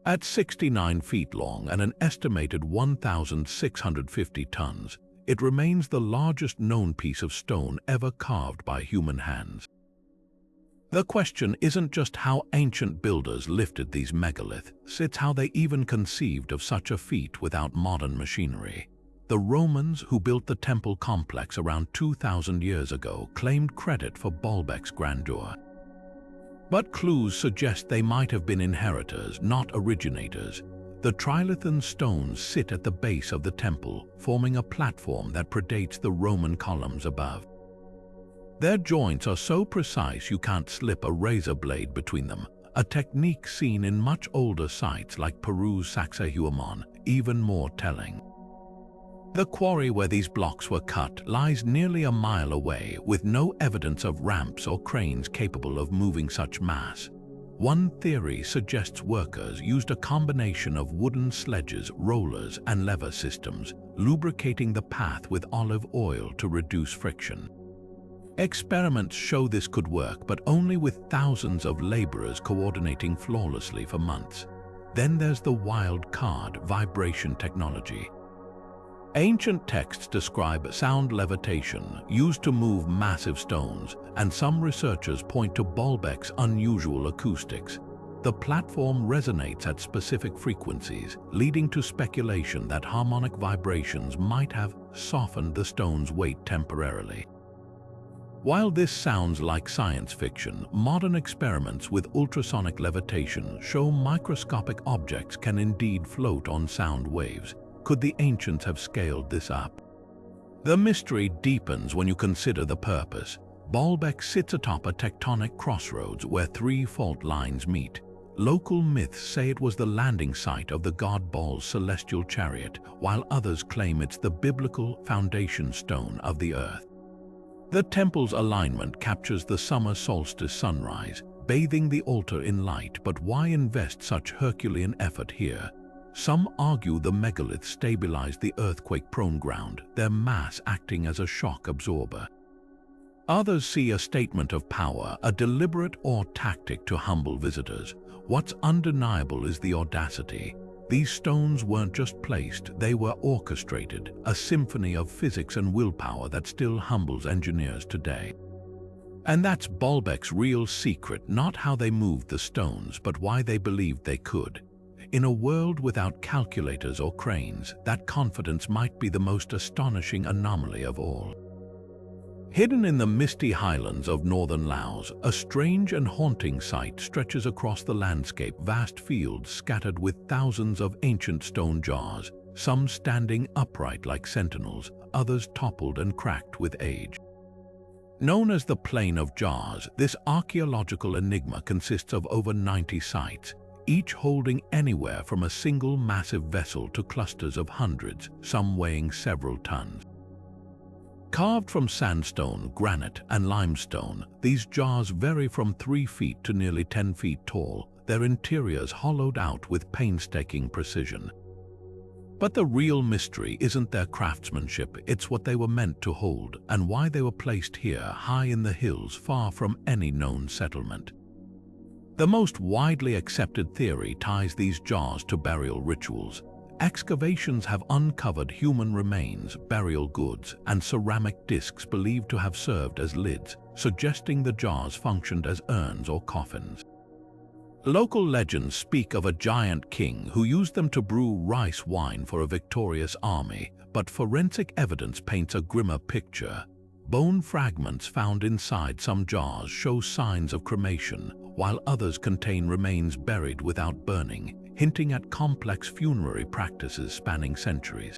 At 69 feet long and an estimated 1,650 tons, it remains the largest known piece of stone ever carved by human hands. The question isn't just how ancient builders lifted these megaliths, it's how they even conceived of such a feat without modern machinery. The Romans, who built the temple complex around 2,000 years ago, claimed credit for Baalbek's grandeur. But clues suggest they might have been inheritors, not originators. The Trilithon stones sit at the base of the temple, forming a platform that predates the Roman columns above. Their joints are so precise you can't slip a razor blade between them, a technique seen in much older sites like Peru's Sacsayhuaman, even more telling. The quarry where these blocks were cut lies nearly a mile away, with no evidence of ramps or cranes capable of moving such mass. One theory suggests workers used a combination of wooden sledges, rollers, and lever systems, lubricating the path with olive oil to reduce friction. Experiments show this could work, but only with thousands of laborers coordinating flawlessly for months. Then there's the wild card, vibration technology. Ancient texts describe sound levitation used to move massive stones, and some researchers point to Baalbek's unusual acoustics. The platform resonates at specific frequencies, leading to speculation that harmonic vibrations might have softened the stone's weight temporarily. While this sounds like science fiction, modern experiments with ultrasonic levitation show microscopic objects can indeed float on sound waves. Could the ancients have scaled this up? The mystery deepens when you consider the purpose. Baalbek sits atop a tectonic crossroads where three fault lines meet. Local myths say it was the landing site of the god Baal's celestial chariot, while others claim it's the biblical foundation stone of the earth. The temple's alignment captures the summer solstice sunrise, bathing the altar in light, but why invest such Herculean effort here? Some argue the megaliths stabilized the earthquake-prone ground, their mass acting as a shock absorber. Others see a statement of power, a deliberate or tactic to humble visitors. What's undeniable is the audacity. These stones weren't just placed, they were orchestrated, a symphony of physics and willpower that still humbles engineers today. And that's Baalbek's real secret, not how they moved the stones, but why they believed they could. In a world without calculators or cranes, that confidence might be the most astonishing anomaly of all. Hidden in the misty highlands of northern Laos, a strange and haunting sight stretches across the landscape, vast fields scattered with thousands of ancient stone jars, some standing upright like sentinels, others toppled and cracked with age. Known as the Plain of Jars, this archaeological enigma consists of over 90 sites, each holding anywhere from a single massive vessel to clusters of hundreds, some weighing several tons. Carved from sandstone, granite, and limestone, these jars vary from 3 feet to nearly 10 feet tall, their interiors hollowed out with painstaking precision. But the real mystery isn't their craftsmanship, it's what they were meant to hold and why they were placed here, high in the hills, far from any known settlement. The most widely accepted theory ties these jars to burial rituals. Excavations have uncovered human remains, burial goods, and ceramic discs believed to have served as lids, suggesting the jars functioned as urns or coffins. Local legends speak of a giant king who used them to brew rice wine for a victorious army, but forensic evidence paints a grimmer picture. Bone fragments found inside some jars show signs of cremation, while others contain remains buried without burning, hinting at complex funerary practices spanning centuries.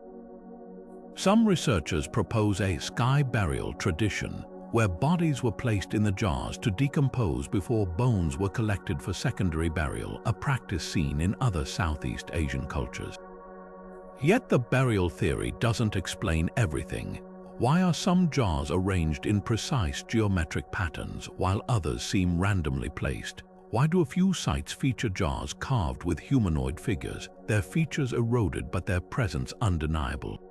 Some researchers propose a sky burial tradition, where bodies were placed in the jars to decompose before bones were collected for secondary burial, a practice seen in other Southeast Asian cultures. Yet the burial theory doesn't explain everything. Why are some jars arranged in precise geometric patterns while others seem randomly placed? Why do a few sites feature jars carved with humanoid figures, their features eroded but their presence undeniable?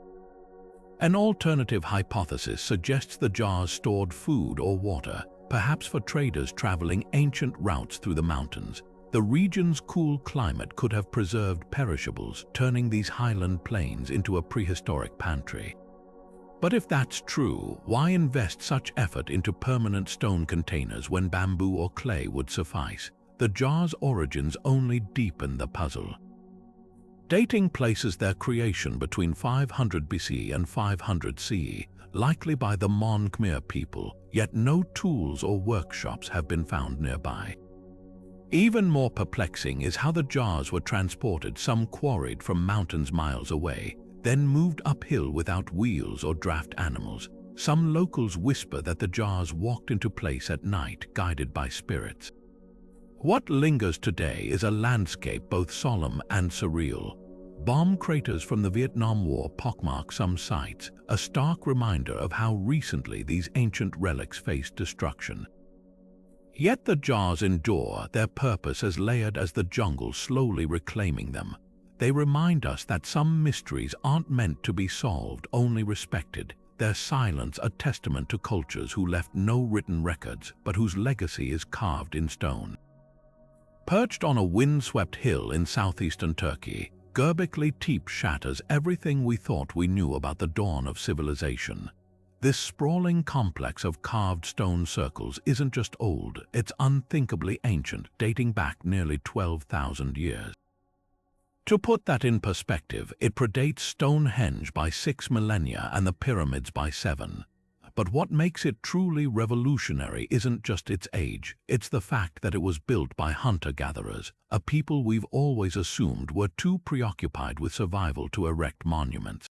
An alternative hypothesis suggests the jars stored food or water, perhaps for traders traveling ancient routes through the mountains. The region's cool climate could have preserved perishables, turning these highland plains into a prehistoric pantry. But if that's true, why invest such effort into permanent stone containers when bamboo or clay would suffice? The jars' origins only deepen the puzzle. Dating places their creation between 500 BC and 500 CE, likely by the Mon Khmer people, yet no tools or workshops have been found nearby. Even more perplexing is how the jars were transported, some quarried from mountains miles away, then moved uphill without wheels or draft animals. Some locals whisper that the jars walked into place at night, guided by spirits. What lingers today is a landscape both solemn and surreal. Bomb craters from the Vietnam War pockmark some sites, a stark reminder of how recently these ancient relics faced destruction. Yet the jars endure, their purpose as layered as the jungle slowly reclaiming them. They remind us that some mysteries aren't meant to be solved, only respected. Their silence a testament to cultures who left no written records, but whose legacy is carved in stone. Perched on a windswept hill in southeastern Turkey, Göbekli Tepe shatters everything we thought we knew about the dawn of civilization. This sprawling complex of carved stone circles isn't just old, it's unthinkably ancient, dating back nearly 12,000 years. To put that in perspective, it predates Stonehenge by 6 millennia and the pyramids by 7. But what makes it truly revolutionary isn't just its age, it's the fact that it was built by hunter-gatherers, a people we've always assumed were too preoccupied with survival to erect monuments.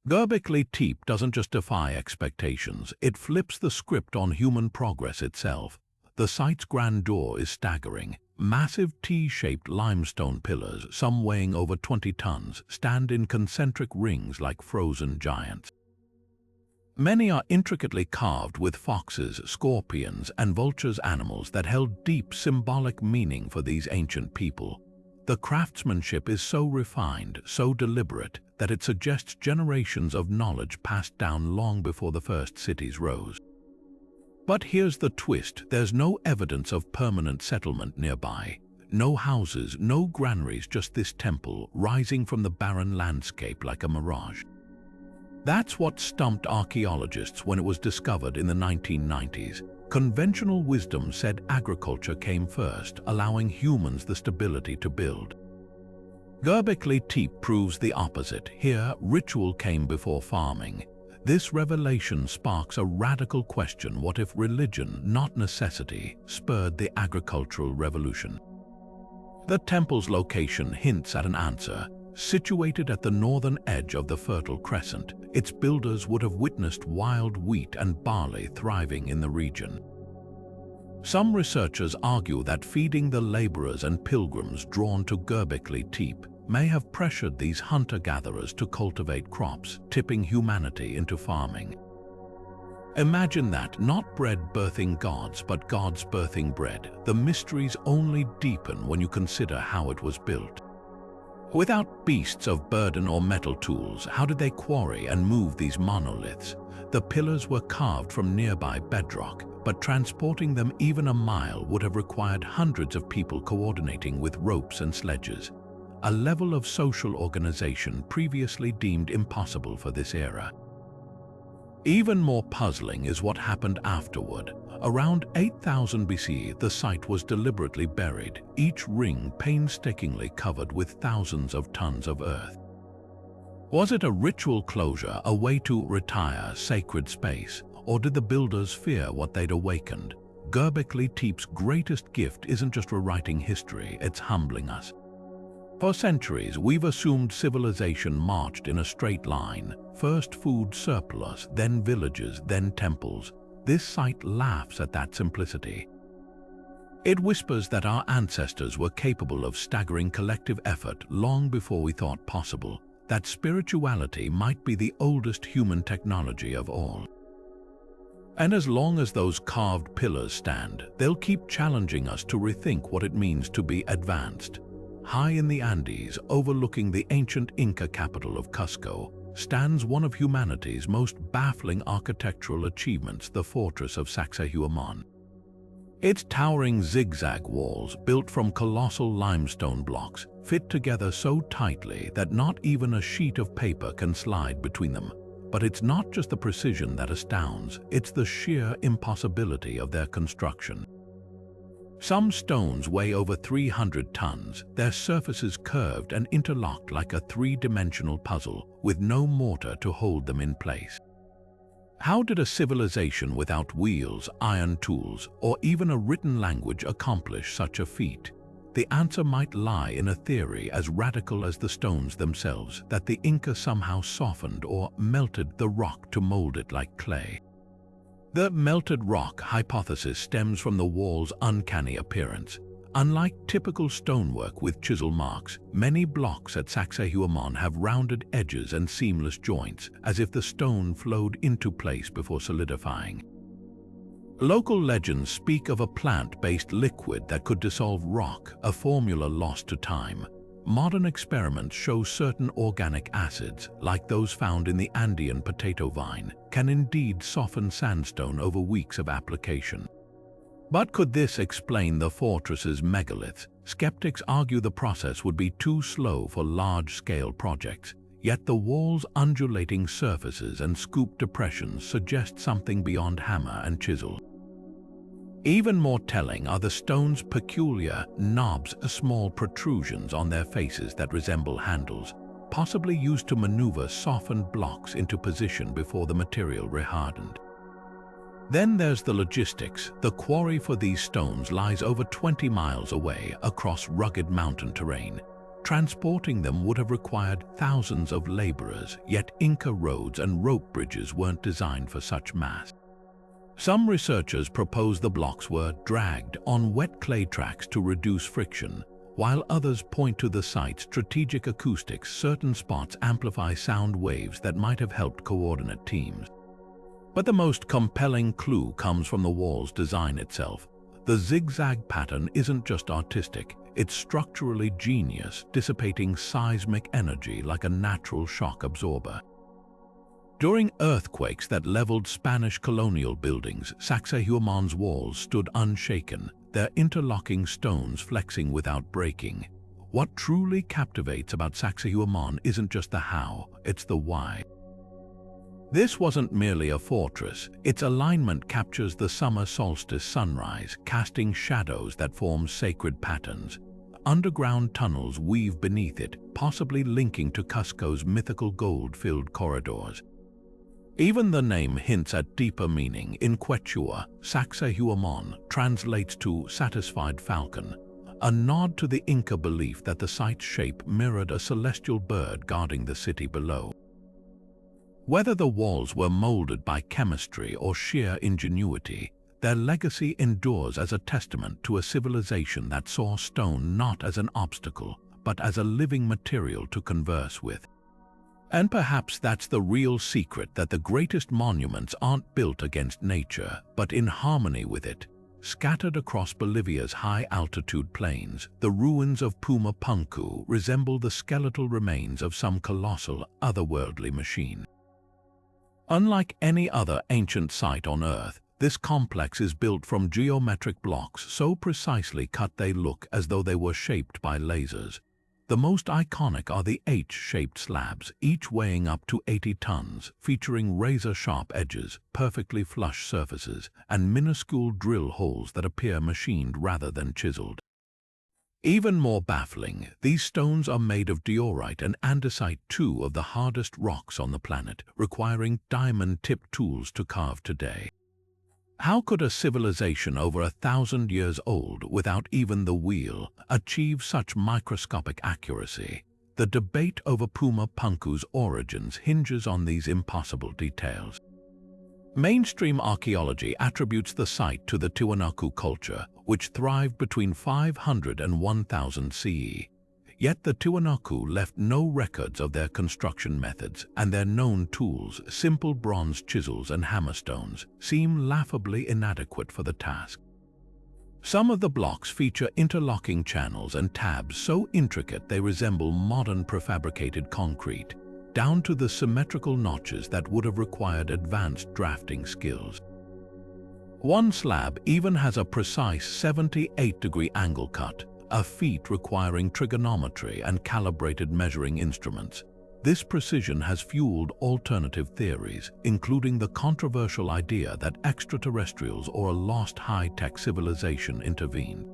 Göbekli Tepe doesn't just defy expectations, it flips the script on human progress itself. The site's grandeur is staggering. Massive T-shaped limestone pillars, some weighing over 20 tons, stand in concentric rings like frozen giants. Many are intricately carved with foxes, scorpions, and vultures, animals that held deep symbolic meaning for these ancient people. The craftsmanship is so refined, so deliberate, that it suggests generations of knowledge passed down long before the first cities rose. But here's the twist, there's no evidence of permanent settlement nearby. No houses, no granaries, just this temple rising from the barren landscape like a mirage. That's what stumped archaeologists when it was discovered in the 1990s. Conventional wisdom said agriculture came first, allowing humans the stability to build. Göbekli Tepe proves the opposite. Here, ritual came before farming. This revelation sparks a radical question: what if religion, not necessity, spurred the agricultural revolution? The temple's location hints at an answer. Situated at the northern edge of the Fertile Crescent, its builders would have witnessed wild wheat and barley thriving in the region. Some researchers argue that feeding the laborers and pilgrims drawn to Göbekli Tepe may have pressured these hunter-gatherers to cultivate crops, tipping humanity into farming. Imagine that, not bread birthing gods, but gods birthing bread. The mysteries only deepen when you consider how it was built. Without beasts of burden or metal tools, how did they quarry and move these monoliths? The pillars were carved from nearby bedrock, but transporting them even a mile would have required hundreds of people coordinating with ropes and sledges, a level of social organization previously deemed impossible for this era. Even more puzzling is what happened afterward. Around 8000 BC, the site was deliberately buried, each ring painstakingly covered with thousands of tons of earth. Was it a ritual closure, a way to retire sacred space, or did the builders fear what they'd awakened? Göbekli Tepe's greatest gift isn't just rewriting history, it's humbling us. For centuries, we've assumed civilization marched in a straight line. First food surplus, then villages, then temples. This site laughs at that simplicity. It whispers that our ancestors were capable of staggering collective effort long before we thought possible, that spirituality might be the oldest human technology of all. And as long as those carved pillars stand, they'll keep challenging us to rethink what it means to be advanced. High in the Andes, overlooking the ancient Inca capital of Cusco, stands one of humanity's most baffling architectural achievements, the fortress of Sacsayhuaman. Its towering zigzag walls, built from colossal limestone blocks, fit together so tightly that not even a sheet of paper can slide between them. But it's not just the precision that astounds, it's the sheer impossibility of their construction. Some stones weigh over 300 tons, their surfaces curved and interlocked like a three-dimensional puzzle, with no mortar to hold them in place. How did a civilization without wheels, iron tools, or even a written language accomplish such a feat? The answer might lie in a theory as radical as the stones themselves, that the Inca somehow softened or melted the rock to mold it like clay. The melted rock hypothesis stems from the wall's uncanny appearance. Unlike typical stonework with chisel marks, many blocks at Sacsayhuaman have rounded edges and seamless joints, as if the stone flowed into place before solidifying. Local legends speak of a plant-based liquid that could dissolve rock, a formula lost to time. Modern experiments show certain organic acids, like those found in the Andean potato vine, can indeed soften sandstone over weeks of application. But could this explain the fortress's megaliths, Skeptics argue the process would be too slow for large-scale projects, yet the wall's undulating surfaces and scoop depressions suggest something beyond hammer and chisel. Even more telling are the stone's peculiar knobs, small protrusions on their faces that resemble handles, possibly used to maneuver softened blocks into position before the material rehardened. Then there's the logistics. The quarry for these stones lies over 20 miles away across rugged mountain terrain. Transporting them would have required thousands of laborers, yet Inca roads and rope bridges weren't designed for such mass. Some researchers propose the blocks were dragged on wet clay tracks to reduce friction, while others point to the site's strategic acoustics. Certain spots amplify sound waves that might have helped coordinate teams. But the most compelling clue comes from the wall's design itself. The zigzag pattern isn't just artistic, it's structurally genius, dissipating seismic energy like a natural shock absorber. During earthquakes that leveled Spanish colonial buildings, Sacsayhuaman's walls stood unshaken, their interlocking stones flexing without breaking. What truly captivates about Sacsayhuaman isn't just the how, it's the why. This wasn't merely a fortress. Its alignment captures the summer solstice sunrise, casting shadows that form sacred patterns. Underground tunnels weave beneath it, possibly linking to Cusco's mythical gold-filled corridors. Even the name hints at deeper meaning. In Quechua, Sacsayhuaman translates to satisfied falcon, a nod to the Inca belief that the site's shape mirrored a celestial bird guarding the city below. Whether the walls were molded by chemistry or sheer ingenuity, their legacy endures as a testament to a civilization that saw stone not as an obstacle, but as a living material to converse with. And perhaps that's the real secret, that the greatest monuments aren't built against nature, but in harmony with it. Scattered across Bolivia's high-altitude plains, the ruins of Puma Punku resemble the skeletal remains of some colossal, otherworldly machine. Unlike any other ancient site on Earth, this complex is built from geometric blocks so precisely cut they look as though they were shaped by lasers. The most iconic are the H-shaped slabs, each weighing up to 80 tons, featuring razor-sharp edges, perfectly flush surfaces, and minuscule drill holes that appear machined rather than chiseled. Even more baffling, these stones are made of diorite and andesite, two of the hardest rocks on the planet, requiring diamond-tipped tools to carve today. How could a civilization over 1,000 years old, without even the wheel, achieve such microscopic accuracy? The debate over Puma Punku's origins hinges on these impossible details. Mainstream archaeology attributes the site to the Tiwanaku culture, which thrived between 500 and 1000 CE. Yet the Tiwanaku left no records of their construction methods, and their known tools, simple bronze chisels and hammerstones, seem laughably inadequate for the task. Some of the blocks feature interlocking channels and tabs so intricate they resemble modern prefabricated concrete, down to the symmetrical notches that would have required advanced drafting skills. One slab even has a precise 78-degree angle cut, a feat requiring trigonometry and calibrated measuring instruments. This precision has fueled alternative theories, including the controversial idea that extraterrestrials or a lost high-tech civilization intervened.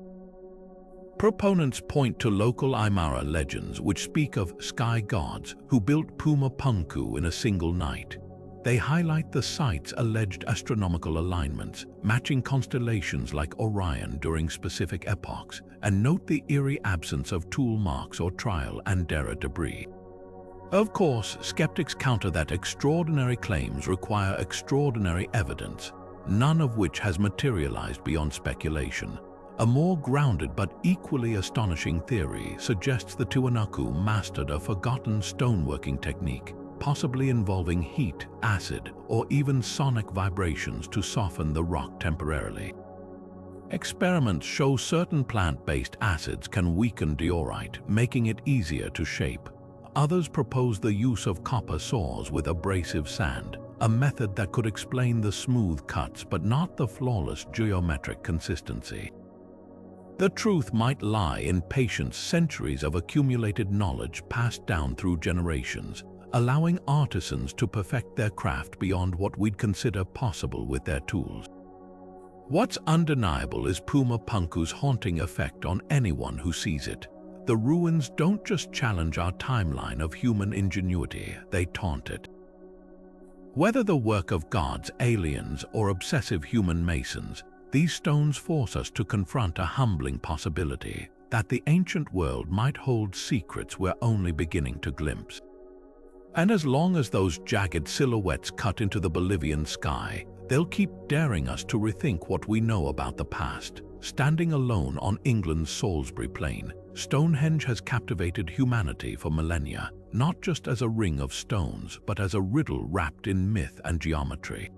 Proponents point to local Aymara legends which speak of sky gods who built Puma Punku in a single night. They highlight the site's alleged astronomical alignments, matching constellations like Orion during specific epochs, and note the eerie absence of tool marks or trial and error debris. Of course, skeptics counter that extraordinary claims require extraordinary evidence, none of which has materialized beyond speculation. A more grounded but equally astonishing theory suggests the Tiwanaku mastered a forgotten stoneworking technique, possibly involving heat, acid, or even sonic vibrations to soften the rock temporarily. Experiments show certain plant-based acids can weaken diorite, making it easier to shape. Others propose the use of copper saws with abrasive sand, a method that could explain the smooth cuts but not the flawless geometric consistency. The truth might lie in patience, centuries of accumulated knowledge passed down through generations, allowing artisans to perfect their craft beyond what we'd consider possible with their tools. What's undeniable is Puma Punku's haunting effect on anyone who sees it. The ruins don't just challenge our timeline of human ingenuity, they taunt it. Whether the work of gods, aliens, or obsessive human masons, these stones force us to confront a humbling possibility that the ancient world might hold secrets we're only beginning to glimpse. And as long as those jagged silhouettes cut into the Bolivian sky, they'll keep daring us to rethink what we know about the past. Standing alone on England's Salisbury Plain, Stonehenge has captivated humanity for millennia, not just as a ring of stones, but as a riddle wrapped in myth and geometry.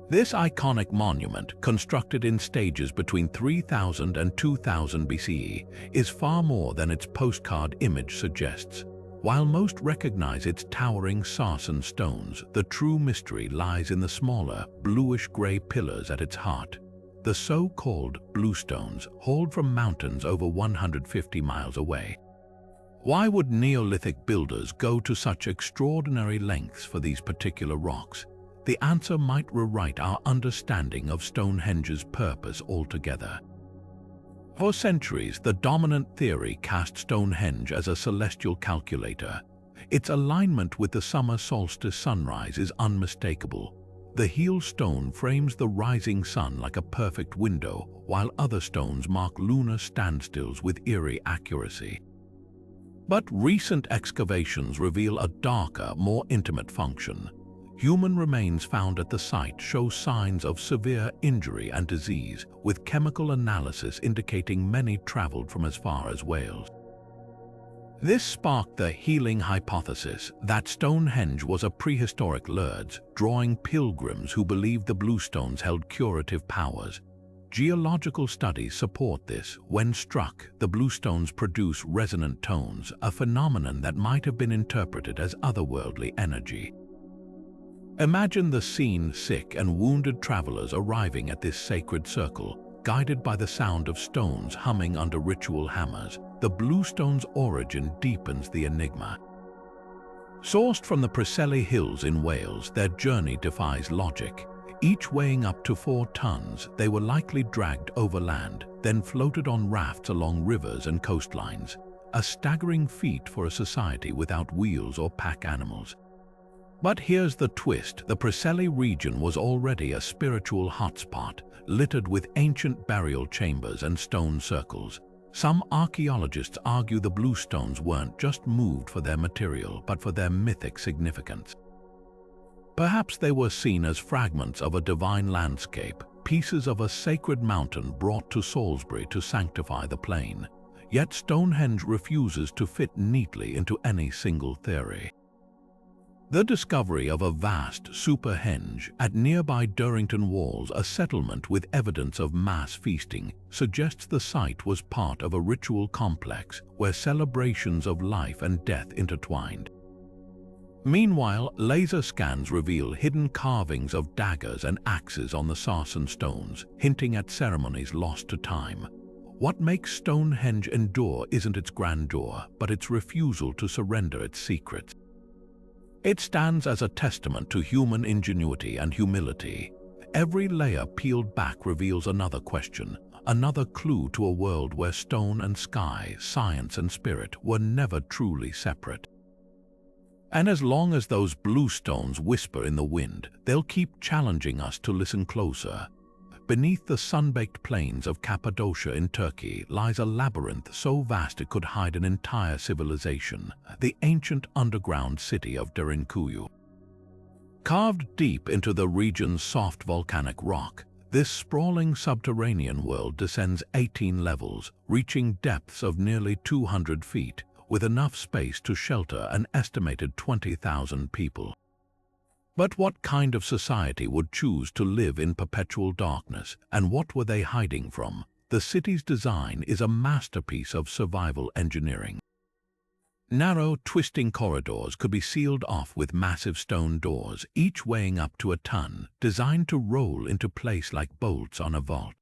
This iconic monument, constructed in stages between 3000 and 2000 BCE, is far more than its postcard image suggests. While most recognize its towering sarsen stones, the true mystery lies in the smaller, bluish-gray pillars at its heart. The so-called bluestones, hauled from mountains over 150 miles away. Why would Neolithic builders go to such extraordinary lengths for these particular rocks? The answer might rewrite our understanding of Stonehenge's purpose altogether. For centuries, the dominant theory cast Stonehenge as a celestial calculator. Its alignment with the summer solstice sunrise is unmistakable. The heel stone frames the rising sun like a perfect window, while other stones mark lunar standstills with eerie accuracy. But recent excavations reveal a darker, more intimate function. Human remains found at the site show signs of severe injury and disease, with chemical analysis indicating many traveled from as far as Wales. This sparked the healing hypothesis that Stonehenge was a prehistoric Lourdes, drawing pilgrims who believed the bluestones held curative powers. Geological studies support this. When struck, the bluestones produce resonant tones, a phenomenon that might have been interpreted as otherworldly energy. Imagine the scene: sick and wounded travelers arriving at this sacred circle, guided by the sound of stones humming under ritual hammers. The bluestone's origin deepens the enigma. Sourced from the Preseli Hills in Wales, their journey defies logic. Each weighing up to 4 tons, they were likely dragged overland, then floated on rafts along rivers and coastlines. A staggering feat for a society without wheels or pack animals. But here's the twist: the Preseli region was already a spiritual hotspot, littered with ancient burial chambers and stone circles. Some archaeologists argue the bluestones weren't just moved for their material, but for their mythic significance. Perhaps they were seen as fragments of a divine landscape, pieces of a sacred mountain brought to Salisbury to sanctify the plain. Yet Stonehenge refuses to fit neatly into any single theory. The discovery of a vast superhenge at nearby Durrington Walls, a settlement with evidence of mass feasting, suggests the site was part of a ritual complex where celebrations of life and death intertwined. Meanwhile, laser scans reveal hidden carvings of daggers and axes on the sarsen stones, hinting at ceremonies lost to time. What makes Stonehenge endure isn't its grandeur, but its refusal to surrender its secrets. It stands as a testament to human ingenuity and humility. Every layer peeled back reveals another question, another clue to a world where stone and sky, science and spirit were never truly separate. And as long as those bluestones whisper in the wind, they'll keep challenging us to listen closer. Beneath the sun-baked plains of Cappadocia in Turkey lies a labyrinth so vast it could hide an entire civilization, the ancient underground city of Derinkuyu. Carved deep into the region's soft volcanic rock, this sprawling subterranean world descends 18 levels, reaching depths of nearly 200 feet, with enough space to shelter an estimated 20,000 people. But what kind of society would choose to live in perpetual darkness, and what were they hiding from? The city's design is a masterpiece of survival engineering. Narrow, twisting corridors could be sealed off with massive stone doors, each weighing up to a ton, designed to roll into place like bolts on a vault.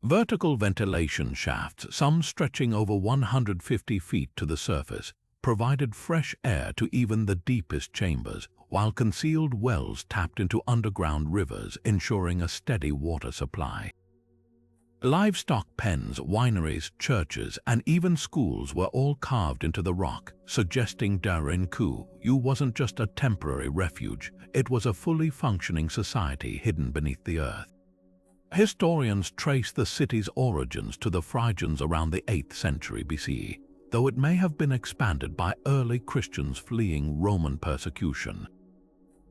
Vertical ventilation shafts, some stretching over 150 feet to the surface, provided fresh air to even the deepest chambers, while concealed wells tapped into underground rivers, ensuring a steady water supply. Livestock pens, wineries, churches, and even schools were all carved into the rock, suggesting Decoded wasn't just a temporary refuge, it was a fully functioning society hidden beneath the earth. Historians trace the city's origins to the Phrygians around the 8th century BCE, though it may have been expanded by early Christians fleeing Roman persecution.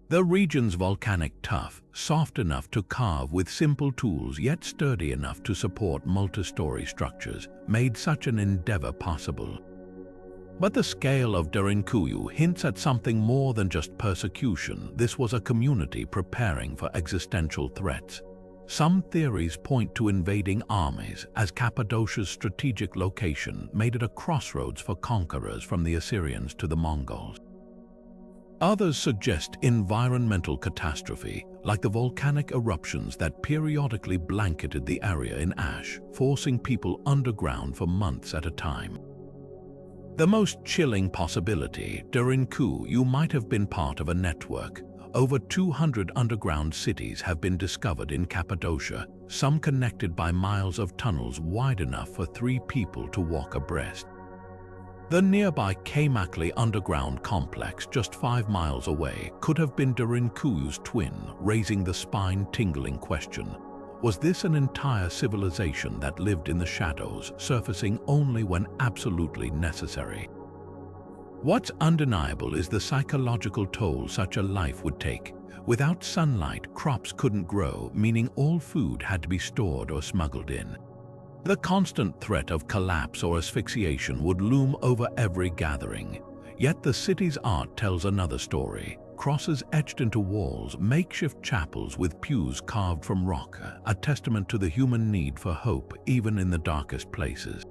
The region's volcanic tuff, soft enough to carve with simple tools yet sturdy enough to support multi-story structures, made such an endeavor possible. But the scale of Decoded hints at something more than just persecution. This was a community preparing for existential threats. Some theories point to invading armies, as Cappadocia's strategic location made it a crossroads for conquerors from the Assyrians to the Mongols. Others suggest environmental catastrophe, like the volcanic eruptions that periodically blanketed the area in ash, forcing people underground for months at a time. The most chilling possibility, Decoded might have been part of a network. Over 200 underground cities have been discovered in Cappadocia, some connected by miles of tunnels wide enough for 3 people to walk abreast. The nearby Kaymakli underground complex, just 5 miles away, could have been Decoded's twin, raising the spine-tingling question. Was this an entire civilization that lived in the shadows, surfacing only when absolutely necessary? What's undeniable is the psychological toll such a life would take. Without sunlight, crops couldn't grow, meaning all food had to be stored or smuggled in. The constant threat of collapse or asphyxiation would loom over every gathering. Yet the city's art tells another story. Crosses etched into walls, makeshift chapels with pews carved from rock, a testament to the human need for hope even in the darkest places.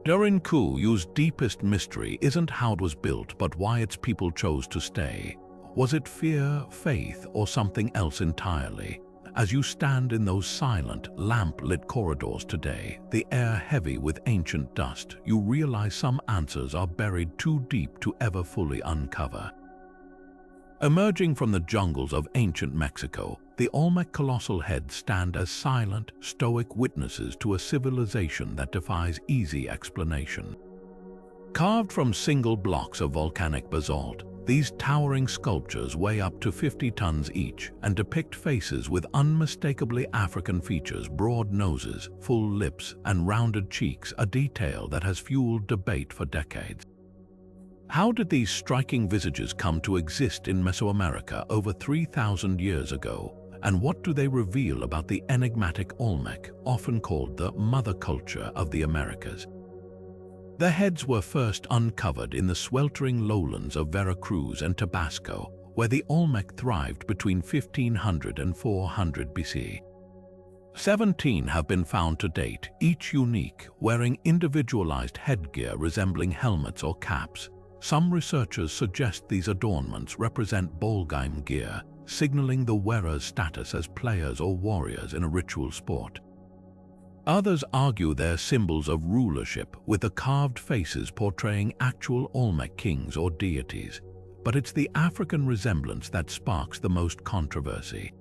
Decoded's deepest mystery isn't how it was built, but why its people chose to stay. Was it fear, faith, or something else entirely? As you stand in those silent, lamp-lit corridors today, the air heavy with ancient dust, you realize some answers are buried too deep to ever fully uncover. Emerging from the jungles of ancient Mexico, the Olmec colossal heads stand as silent, stoic witnesses to a civilization that defies easy explanation. Carved from single blocks of volcanic basalt, these towering sculptures weigh up to 50 tons each and depict faces with unmistakably African features, broad noses, full lips, and rounded cheeks, a detail that has fueled debate for decades. How did these striking visages come to exist in Mesoamerica over 3,000 years ago, and what do they reveal about the enigmatic Olmec, often called the mother culture of the Americas? The heads were first uncovered in the sweltering lowlands of Veracruz and Tabasco, where the Olmec thrived between 1500 and 400 BC. 17 have been found to date, each unique, wearing individualized headgear resembling helmets or caps. Some researchers suggest these adornments represent ballgame gear, signaling the wearer's status as players or warriors in a ritual sport. Others argue they're symbols of rulership, with the carved faces portraying actual Olmec kings or deities. But it's the African resemblance that sparks the most controversy.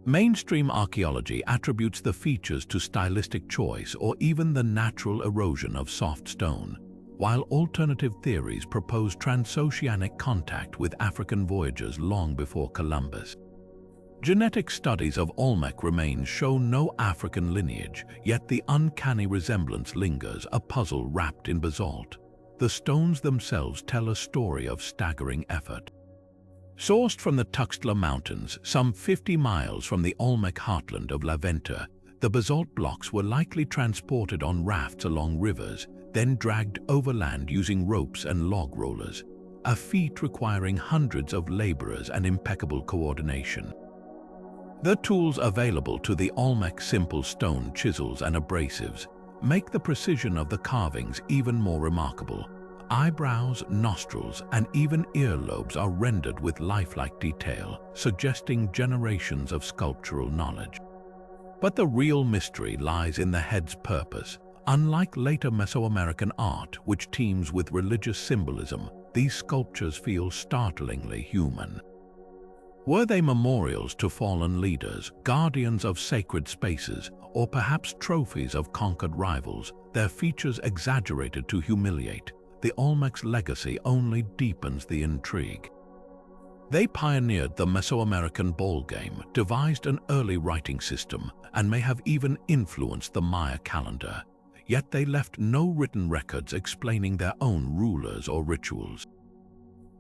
Mainstream archaeology attributes the features to stylistic choice or even the natural erosion of soft stone, while alternative theories propose transoceanic contact with African voyagers long before Columbus. Genetic studies of Olmec remains show no African lineage, yet the uncanny resemblance lingers, a puzzle wrapped in basalt. The stones themselves tell a story of staggering effort. Sourced from the Tuxtla Mountains, some 50 miles from the Olmec heartland of La Venta, the basalt blocks were likely transported on rafts along rivers, then dragged overland using ropes and log rollers, a feat requiring hundreds of laborers and impeccable coordination. The tools available to the Olmec, simple stone chisels and abrasives, make the precision of the carvings even more remarkable. Eyebrows, nostrils, and even earlobes are rendered with lifelike detail, suggesting generations of sculptural knowledge. But the real mystery lies in the head's purpose. Unlike later Mesoamerican art, which teems with religious symbolism, these sculptures feel startlingly human. Were they memorials to fallen leaders, guardians of sacred spaces, or perhaps trophies of conquered rivals, their features exaggerated to humiliate? The Olmec's legacy only deepens the intrigue. They pioneered the Mesoamerican ball game, devised an early writing system, and may have even influenced the Maya calendar. Yet they left no written records explaining their own rulers or rituals.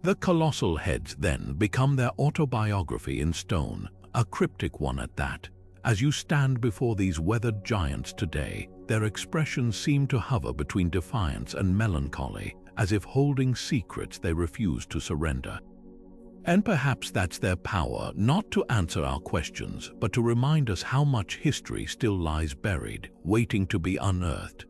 The colossal heads then become their autobiography in stone, a cryptic one at that. As you stand before these weathered giants today, their expressions seem to hover between defiance and melancholy, as if holding secrets they refuse to surrender. And perhaps that's their power, not to answer our questions, but to remind us how much history still lies buried, waiting to be unearthed.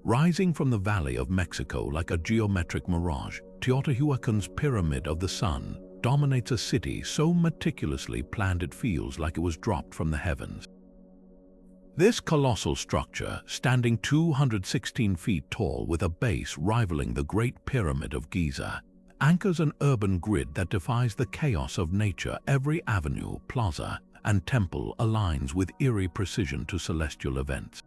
Rising from the Valley of Mexico like a geometric mirage, Teotihuacan's Pyramid of the Sun dominates a city so meticulously planned it feels like it was dropped from the heavens. This colossal structure, standing 216 feet tall with a base rivaling the Great Pyramid of Giza, anchors an urban grid that defies the chaos of nature. Every avenue, plaza, and temple aligns with eerie precision to celestial events.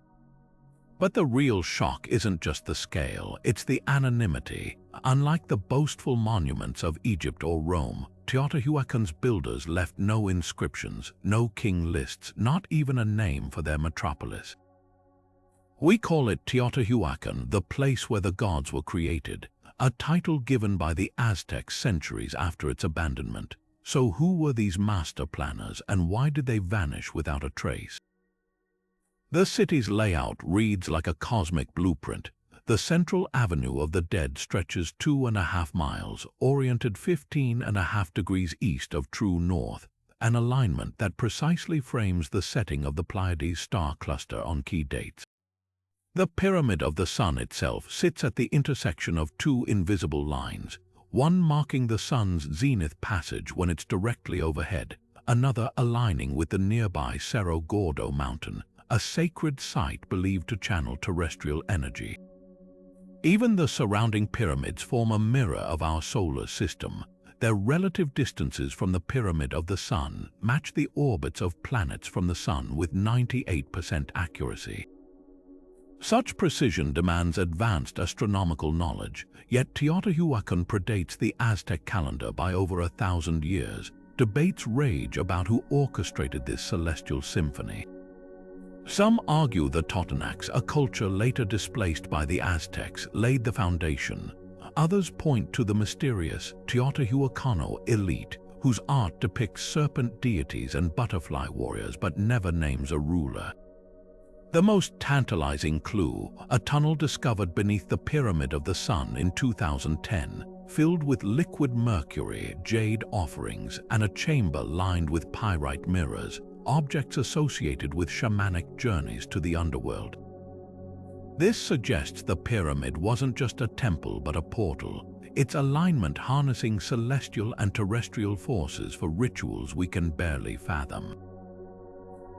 But the real shock isn't just the scale, it's the anonymity. Unlike the boastful monuments of Egypt or Rome, Teotihuacan's builders left no inscriptions, no king lists, not even a name for their metropolis. We call it Teotihuacan, the place where the gods were created, a title given by the Aztecs centuries after its abandonment. So who were these master planners, and why did they vanish without a trace? The city's layout reads like a cosmic blueprint. The central avenue of the dead stretches 2.5 miles, oriented 15.5 degrees east of true north, an alignment that precisely frames the setting of the Pleiades star cluster on key dates. The Pyramid of the Sun itself sits at the intersection of two invisible lines, one marking the sun's zenith passage when it's directly overhead, another aligning with the nearby Cerro Gordo mountain, a sacred site believed to channel terrestrial energy. Even the surrounding pyramids form a mirror of our solar system. Their relative distances from the Pyramid of the Sun match the orbits of planets from the Sun with 98% accuracy. Such precision demands advanced astronomical knowledge, yet Teotihuacan predates the Aztec calendar by over 1,000 years. Debates rage about who orchestrated this celestial symphony. Some argue the Totonacs, a culture later displaced by the Aztecs, laid the foundation. Others point to the mysterious Teotihuacano elite, whose art depicts serpent deities and butterfly warriors but never names a ruler. The most tantalizing clue, a tunnel discovered beneath the Pyramid of the Sun in 2010, filled with liquid mercury, jade offerings, and a chamber lined with pyrite mirrors, objects associated with shamanic journeys to the underworld. This suggests the pyramid wasn't just a temple but a portal, its alignment harnessing celestial and terrestrial forces for rituals we can barely fathom.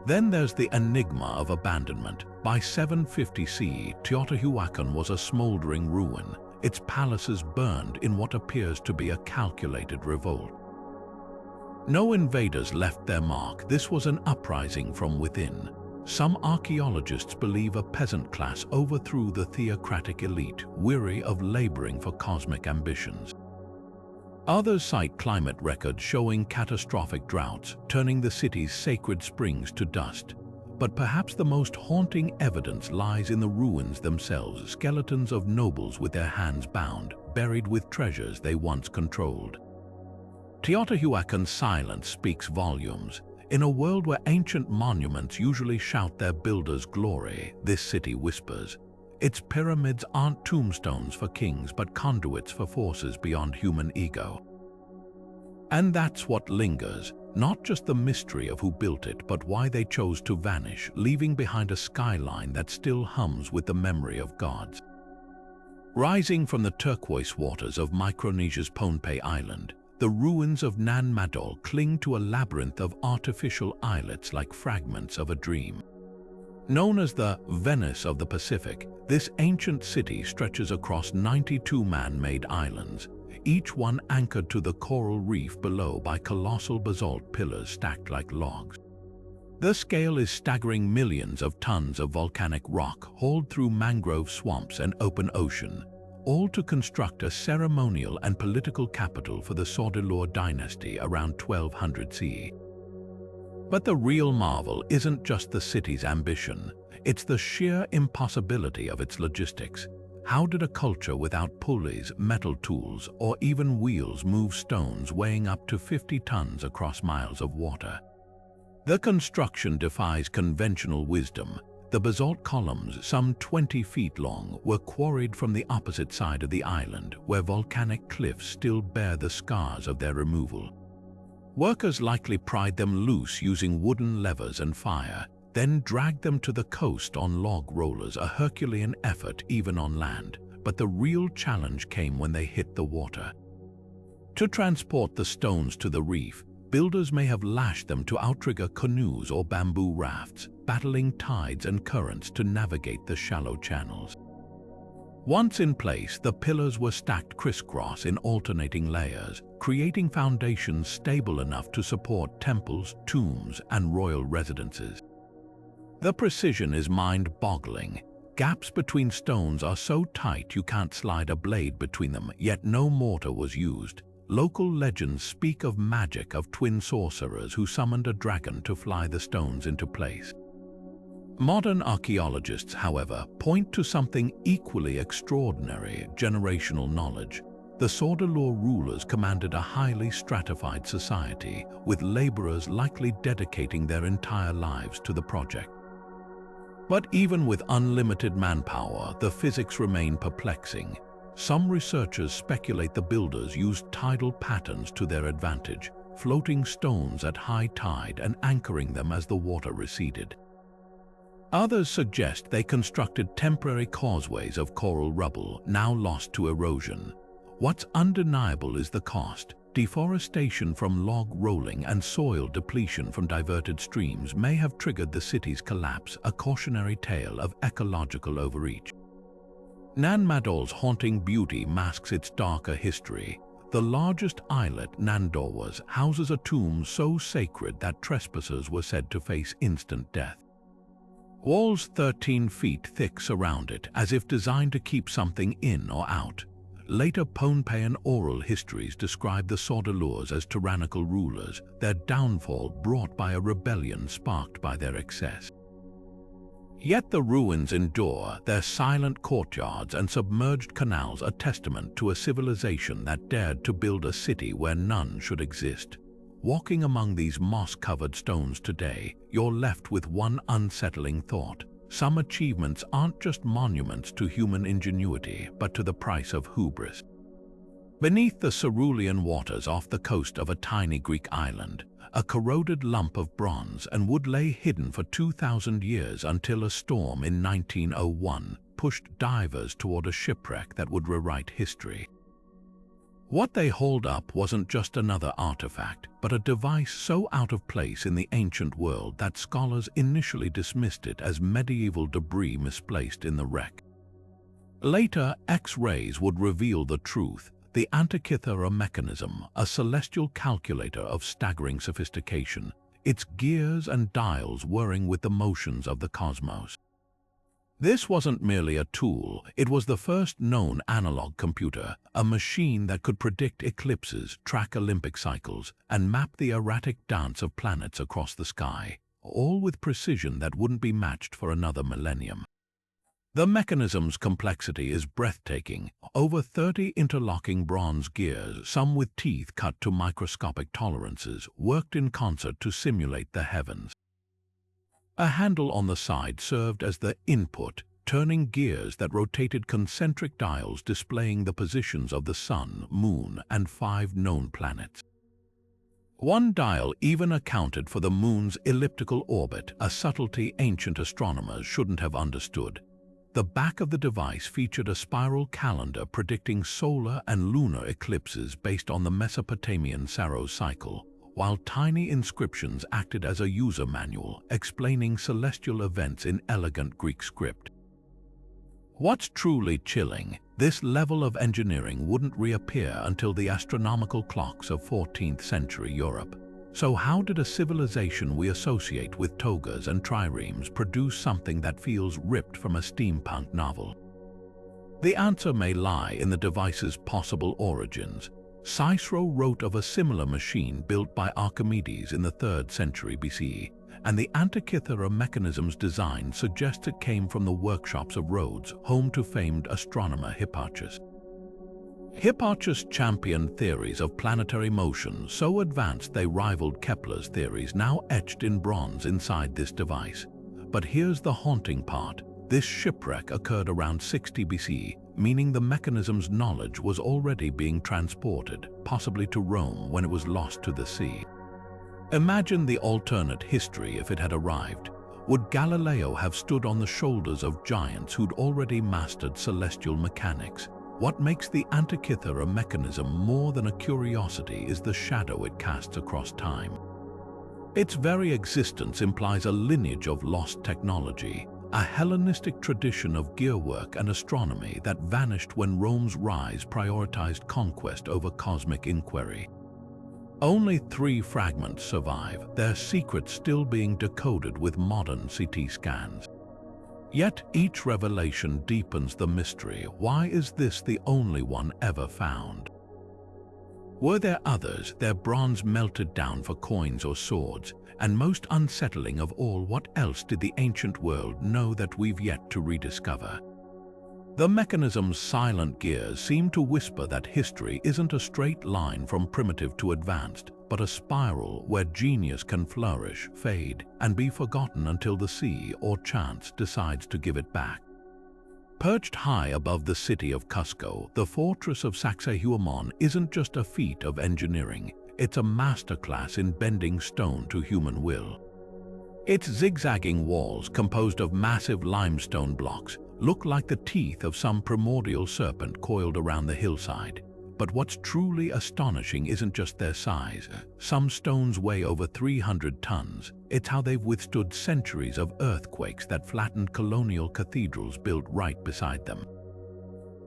Then there's the enigma of abandonment. By 750 CE, Teotihuacan was a smoldering ruin, its palaces burned in what appears to be a calculated revolt. No invaders left their mark. This was an uprising from within. Some archaeologists believe a peasant class overthrew the theocratic elite, weary of laboring for cosmic ambitions. Others cite climate records showing catastrophic droughts, turning the city's sacred springs to dust. But perhaps the most haunting evidence lies in the ruins themselves, skeletons of nobles with their hands bound, buried with treasures they once controlled. Teotihuacan's silence speaks volumes. In a world where ancient monuments usually shout their builders' glory, this city whispers. Its pyramids aren't tombstones for kings but conduits for forces beyond human ego. And that's what lingers, not just the mystery of who built it, but why they chose to vanish, leaving behind a skyline that still hums with the memory of gods. Rising from the turquoise waters of Micronesia's Pohnpei Island, the ruins of Nan Madol cling to a labyrinth of artificial islets like fragments of a dream. Known as the Venice of the Pacific, this ancient city stretches across 92 man-made islands, each one anchored to the coral reef below by colossal basalt pillars stacked like logs. The scale is staggering: millions of tons of volcanic rock hauled through mangrove swamps and open ocean, all to construct a ceremonial and political capital for the Saudeleur dynasty around 1200 CE. But the real marvel isn't just the city's ambition, it's the sheer impossibility of its logistics. How did a culture without pulleys, metal tools, or even wheels move stones weighing up to 50 tons across miles of water? The construction defies conventional wisdom. The basalt columns, some 20 feet long, were quarried from the opposite side of the island, where volcanic cliffs still bear the scars of their removal. Workers likely pried them loose using wooden levers and fire, then dragged them to the coast on log rollers, a Herculean effort even on land. But the real challenge came when they hit the water. To transport the stones to the reef, builders may have lashed them to outrigger canoes or bamboo rafts, battling tides and currents to navigate the shallow channels. Once in place, the pillars were stacked crisscross in alternating layers, creating foundations stable enough to support temples, tombs, and royal residences. The precision is mind-boggling. Gaps between stones are so tight you can't slide a blade between them, yet no mortar was used. Local legends speak of magic of twin sorcerers who summoned a dragon to fly the stones into place. Modern archaeologists, however, point to something equally extraordinary: generational knowledge. The Saudeleur rulers commanded a highly stratified society, with laborers likely dedicating their entire lives to the project. But even with unlimited manpower, the physics remain perplexing. Some researchers speculate the builders used tidal patterns to their advantage, floating stones at high tide and anchoring them as the water receded. Others suggest they constructed temporary causeways of coral rubble, now lost to erosion. What's undeniable is the cost. Deforestation from log rolling and soil depletion from diverted streams may have triggered the city's collapse, a cautionary tale of ecological overreach. Nan Madol's haunting beauty masks its darker history. The largest islet, Nandowas, houses a tomb so sacred that trespassers were said to face instant death. Walls 13 feet thick surround it, as if designed to keep something in or out. Later Pohnpeian oral histories describe the Saudeleurs as tyrannical rulers, their downfall brought by a rebellion sparked by their excess. Yet the ruins endure, their silent courtyards and submerged canals a testament to a civilization that dared to build a city where none should exist. Walking among these moss-covered stones today, you're left with one unsettling thought. Some achievements aren't just monuments to human ingenuity, but to the price of hubris. Beneath the cerulean waters off the coast of a tiny Greek island, a corroded lump of bronze and wood lay hidden for 2,000 years until a storm in 1901 pushed divers toward a shipwreck that would rewrite history. What they hauled up wasn't just another artifact, but a device so out of place in the ancient world that scholars initially dismissed it as medieval debris misplaced in the wreck. Later, X-rays would reveal the truth: the Antikythera mechanism, a celestial calculator of staggering sophistication, its gears and dials whirring with the motions of the cosmos. This wasn't merely a tool, it was the first known analog computer, a machine that could predict eclipses, track Olympic cycles, and map the erratic dance of planets across the sky, all with precision that wouldn't be matched for another millennium. The mechanism's complexity is breathtaking. Over 30 interlocking bronze gears, some with teeth cut to microscopic tolerances, worked in concert to simulate the heavens. A handle on the side served as the input, turning gears that rotated concentric dials displaying the positions of the Sun, Moon, and 5 known planets. One dial even accounted for the Moon's elliptical orbit, a subtlety ancient astronomers shouldn't have understood. The back of the device featured a spiral calendar predicting solar and lunar eclipses based on the Mesopotamian Saros cycle, while tiny inscriptions acted as a user manual explaining celestial events in elegant Greek script. What's truly chilling, this level of engineering wouldn't reappear until the astronomical clocks of 14th century Europe. So how did a civilization we associate with togas and triremes produce something that feels ripped from a steampunk novel? The answer may lie in the device's possible origins. Cicero wrote of a similar machine built by Archimedes in the 3rd century BCE, and the Antikythera mechanism's design suggests it came from the workshops of Rhodes, home to famed astronomer Hipparchus. Hipparchus championed theories of planetary motion so advanced they rivaled Kepler's theories, now etched in bronze inside this device. But here's the haunting part. This shipwreck occurred around 60 BCE, meaning the mechanism's knowledge was already being transported, possibly to Rome when it was lost to the sea. Imagine the alternate history if it had arrived. Would Galileo have stood on the shoulders of giants who'd already mastered celestial mechanics? What makes the Antikythera mechanism more than a curiosity is the shadow it casts across time. Its very existence implies a lineage of lost technology, a Hellenistic tradition of gearwork and astronomy that vanished when Rome's rise prioritized conquest over cosmic inquiry. Only 3 fragments survive, their secrets still being decoded with modern CT scans. Yet each revelation deepens the mystery. Why is this the only one ever found? Were there others, their bronze melted down for coins or swords? And most unsettling of all, what else did the ancient world know that we've yet to rediscover? The mechanism's silent gears seem to whisper that history isn't a straight line from primitive to advanced, but a spiral where genius can flourish, fade, and be forgotten until the sea or chance decides to give it back. Perched high above the city of Cusco, the fortress of Sacsayhuaman isn't just a feat of engineering, it's a masterclass in bending stone to human will. Its zigzagging walls, composed of massive limestone blocks, look like the teeth of some primordial serpent coiled around the hillside. But what's truly astonishing isn't just their size. Some stones weigh over 300 tons. It's how they've withstood centuries of earthquakes that flattened colonial cathedrals built right beside them.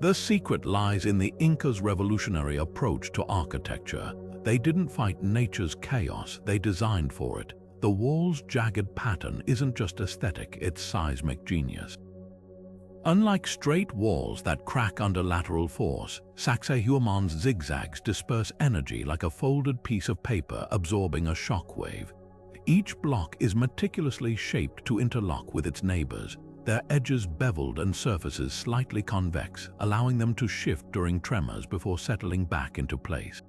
The secret lies in the Inca's revolutionary approach to architecture. They didn't fight nature's chaos, they designed for it. The wall's jagged pattern isn't just aesthetic, it's seismic genius. Unlike straight walls that crack under lateral force, Sacsayhuaman's zigzags disperse energy like a folded piece of paper absorbing a shockwave. Each block is meticulously shaped to interlock with its neighbors, their edges beveled and surfaces slightly convex, allowing them to shift during tremors before settling back into place.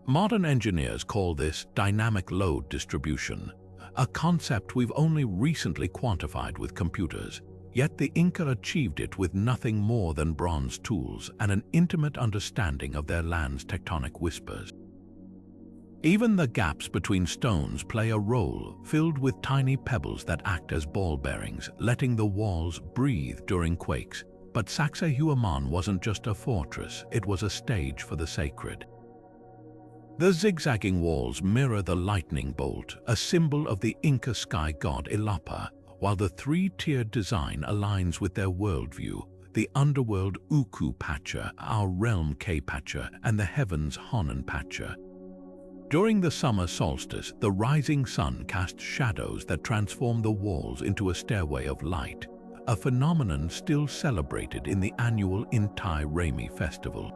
Modern engineers call this dynamic load distribution, a concept we've only recently quantified with computers. Yet the Inca achieved it with nothing more than bronze tools and an intimate understanding of their land's tectonic whispers. Even the gaps between stones play a role, filled with tiny pebbles that act as ball bearings, letting the walls breathe during quakes. But Sacsayhuaman wasn't just a fortress, it was a stage for the sacred. The zigzagging walls mirror the lightning bolt, a symbol of the Inca sky god Ilapa, while the 3-tiered design aligns with their worldview, the underworld Uku Pacha, our realm K Pacha, and the heavens Honan Pacha. During the summer solstice, the rising sun casts shadows that transform the walls into a stairway of light, a phenomenon still celebrated in the annual Inti Raymi festival.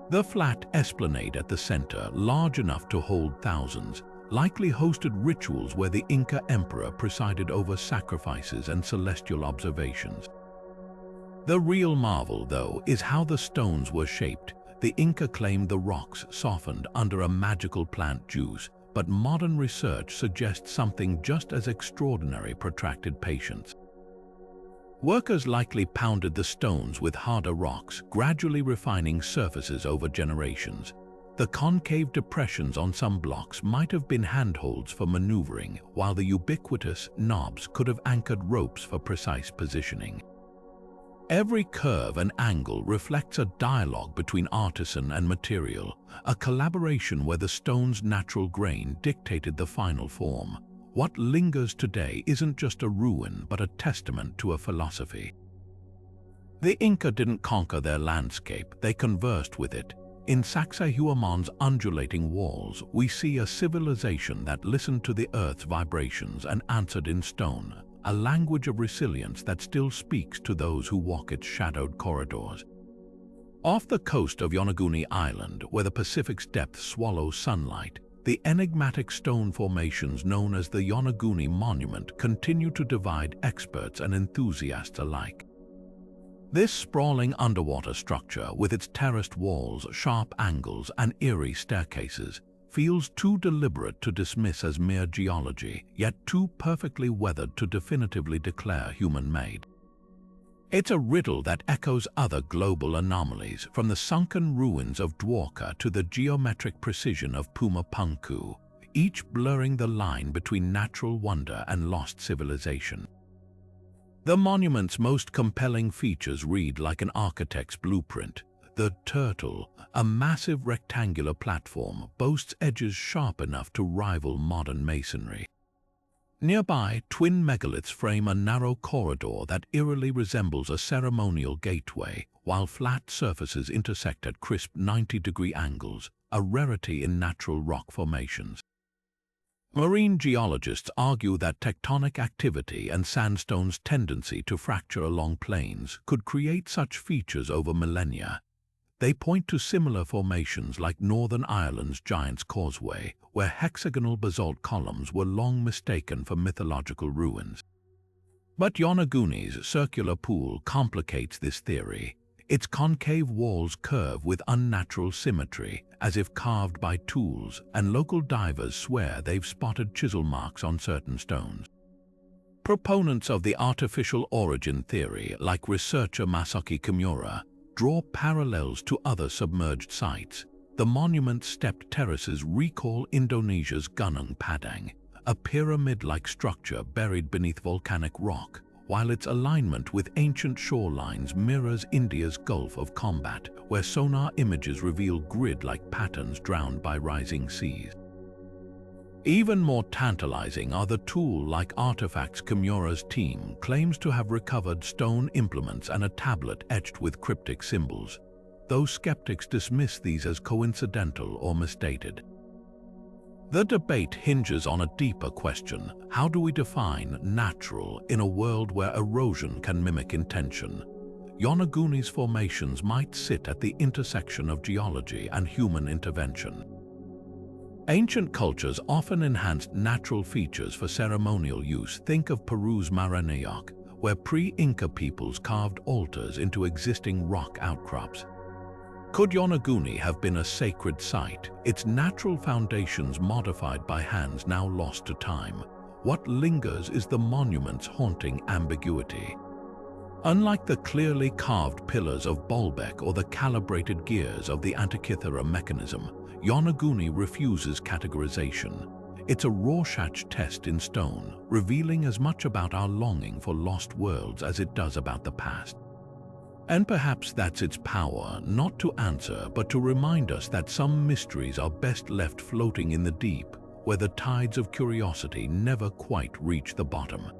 The flat esplanade at the center, large enough to hold thousands, likely hosted rituals where the Inca emperor presided over sacrifices and celestial observations. The real marvel, though, is how the stones were shaped. The Inca claimed the rocks softened under a magical plant juice, but modern research suggests something just as extraordinary: protracted patience. Workers likely pounded the stones with harder rocks, gradually refining surfaces over generations. The concave depressions on some blocks might have been handholds for maneuvering, while the ubiquitous knobs could have anchored ropes for precise positioning. Every curve and angle reflects a dialogue between artisan and material, a collaboration where the stone's natural grain dictated the final form. What lingers today isn't just a ruin, but a testament to a philosophy. The Inca didn't conquer their landscape, they conversed with it. In Sacsayhuaman's undulating walls, we see a civilization that listened to the earth's vibrations and answered in stone, a language of resilience that still speaks to those who walk its shadowed corridors. Off the coast of Yonaguni Island, where the Pacific's depths swallow sunlight, the enigmatic stone formations known as the Yonaguni Monument continue to divide experts and enthusiasts alike. This sprawling underwater structure, with its terraced walls, sharp angles, and eerie staircases, feels too deliberate to dismiss as mere geology, yet too perfectly weathered to definitively declare human-made. It's a riddle that echoes other global anomalies, from the sunken ruins of Dwarka to the geometric precision of Puma Punku, each blurring the line between natural wonder and lost civilization. The monument's most compelling features read like an architect's blueprint. The turtle, a massive rectangular platform, boasts edges sharp enough to rival modern masonry. Nearby, twin megaliths frame a narrow corridor that eerily resembles a ceremonial gateway, while flat surfaces intersect at crisp 90-degree angles, a rarity in natural rock formations. Marine geologists argue that tectonic activity and sandstone's tendency to fracture along plains could create such features over millennia. They point to similar formations like Northern Ireland's Giant's Causeway, where hexagonal basalt columns were long mistaken for mythological ruins. But Yonaguni's circular pool complicates this theory. Its concave walls curve with unnatural symmetry, as if carved by tools, and local divers swear they've spotted chisel marks on certain stones. Proponents of the artificial origin theory, like researcher Masaki Kimura, draw parallels to other submerged sites. The monument's stepped terraces recall Indonesia's Gunung Padang, a pyramid-like structure buried beneath volcanic rock, while its alignment with ancient shorelines mirrors India's Gulf of Combat, where sonar images reveal grid-like patterns drowned by rising seas. Even more tantalizing are the tool-like artifacts Kimura's team claims to have recovered: stone implements and a tablet etched with cryptic symbols, though skeptics dismiss these as coincidental or misdated. The debate hinges on a deeper question: how do we define natural in a world where erosion can mimic intention? Yonaguni's formations might sit at the intersection of geology and human intervention. Ancient cultures often enhanced natural features for ceremonial use. Think of Peru's Maranhão, where pre-Inca peoples carved altars into existing rock outcrops. Could Yonaguni have been a sacred site, its natural foundations modified by hands now lost to time? What lingers is the monument's haunting ambiguity. Unlike the clearly carved pillars of Baalbek or the calibrated gears of the Antikythera mechanism, Yonaguni refuses categorization. It's a Rorschach test in stone, revealing as much about our longing for lost worlds as it does about the past. And perhaps that's its power, not to answer, but to remind us that some mysteries are best left floating in the deep, where the tides of curiosity never quite reach the bottom.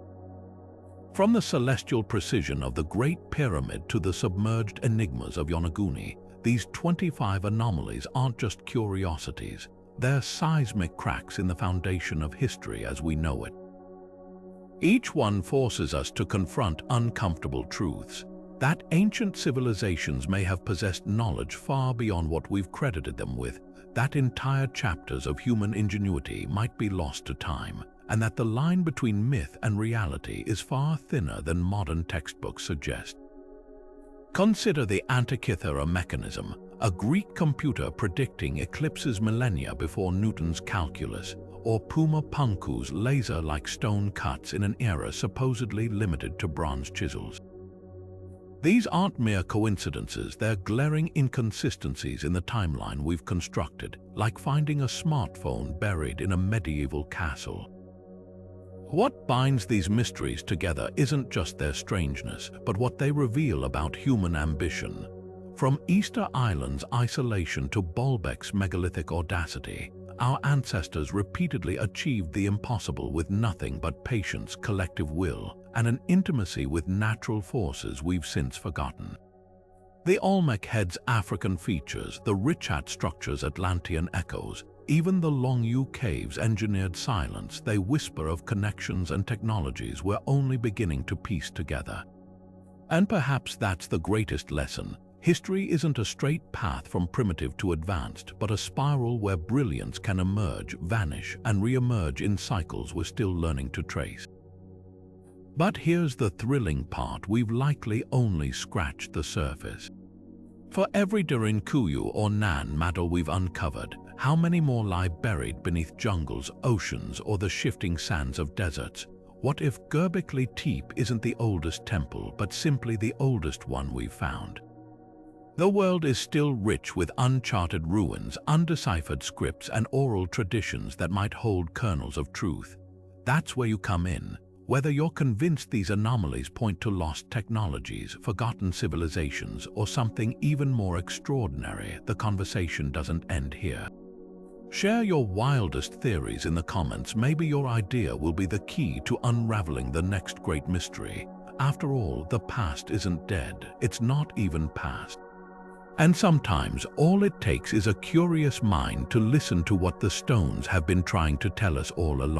From the celestial precision of the Great Pyramid to the submerged enigmas of Yonaguni, these 25 anomalies aren't just curiosities. They're seismic cracks in the foundation of history as we know it. Each one forces us to confront uncomfortable truths. That ancient civilizations may have possessed knowledge far beyond what we've credited them with, that entire chapters of human ingenuity might be lost to time, and that the line between myth and reality is far thinner than modern textbooks suggest. Consider the Antikythera mechanism, a Greek computer predicting eclipses millennia before Newton's calculus, or Puma Punku's laser-like stone cuts in an era supposedly limited to bronze chisels. These aren't mere coincidences, they're glaring inconsistencies in the timeline we've constructed, like finding a smartphone buried in a medieval castle. What binds these mysteries together isn't just their strangeness, but what they reveal about human ambition. From Easter Island's isolation to Baalbek's megalithic audacity, our ancestors repeatedly achieved the impossible with nothing but patience, collective will, and an intimacy with natural forces we've since forgotten. The Olmec head's African features, the Richat structure's Atlantean echoes, even the Longyou Caves' engineered silence, they whisper of connections and technologies we're only beginning to piece together. And perhaps that's the greatest lesson. History isn't a straight path from primitive to advanced, but a spiral where brilliance can emerge, vanish, and re-emerge in cycles we're still learning to trace. But here's the thrilling part: we've likely only scratched the surface. For every Derinkuyu or Nan medal we've uncovered, how many more lie buried beneath jungles, oceans, or the shifting sands of deserts? What if Göbekli Tepe isn't the oldest temple, but simply the oldest one we've found? The world is still rich with uncharted ruins, undeciphered scripts, and oral traditions that might hold kernels of truth. That's where you come in. Whether you're convinced these anomalies point to lost technologies, forgotten civilizations, or something even more extraordinary, the conversation doesn't end here. Share your wildest theories in the comments. Maybe your idea will be the key to unraveling the next great mystery. After all, the past isn't dead. It's not even past. And sometimes all it takes is a curious mind to listen to what the stones have been trying to tell us all along.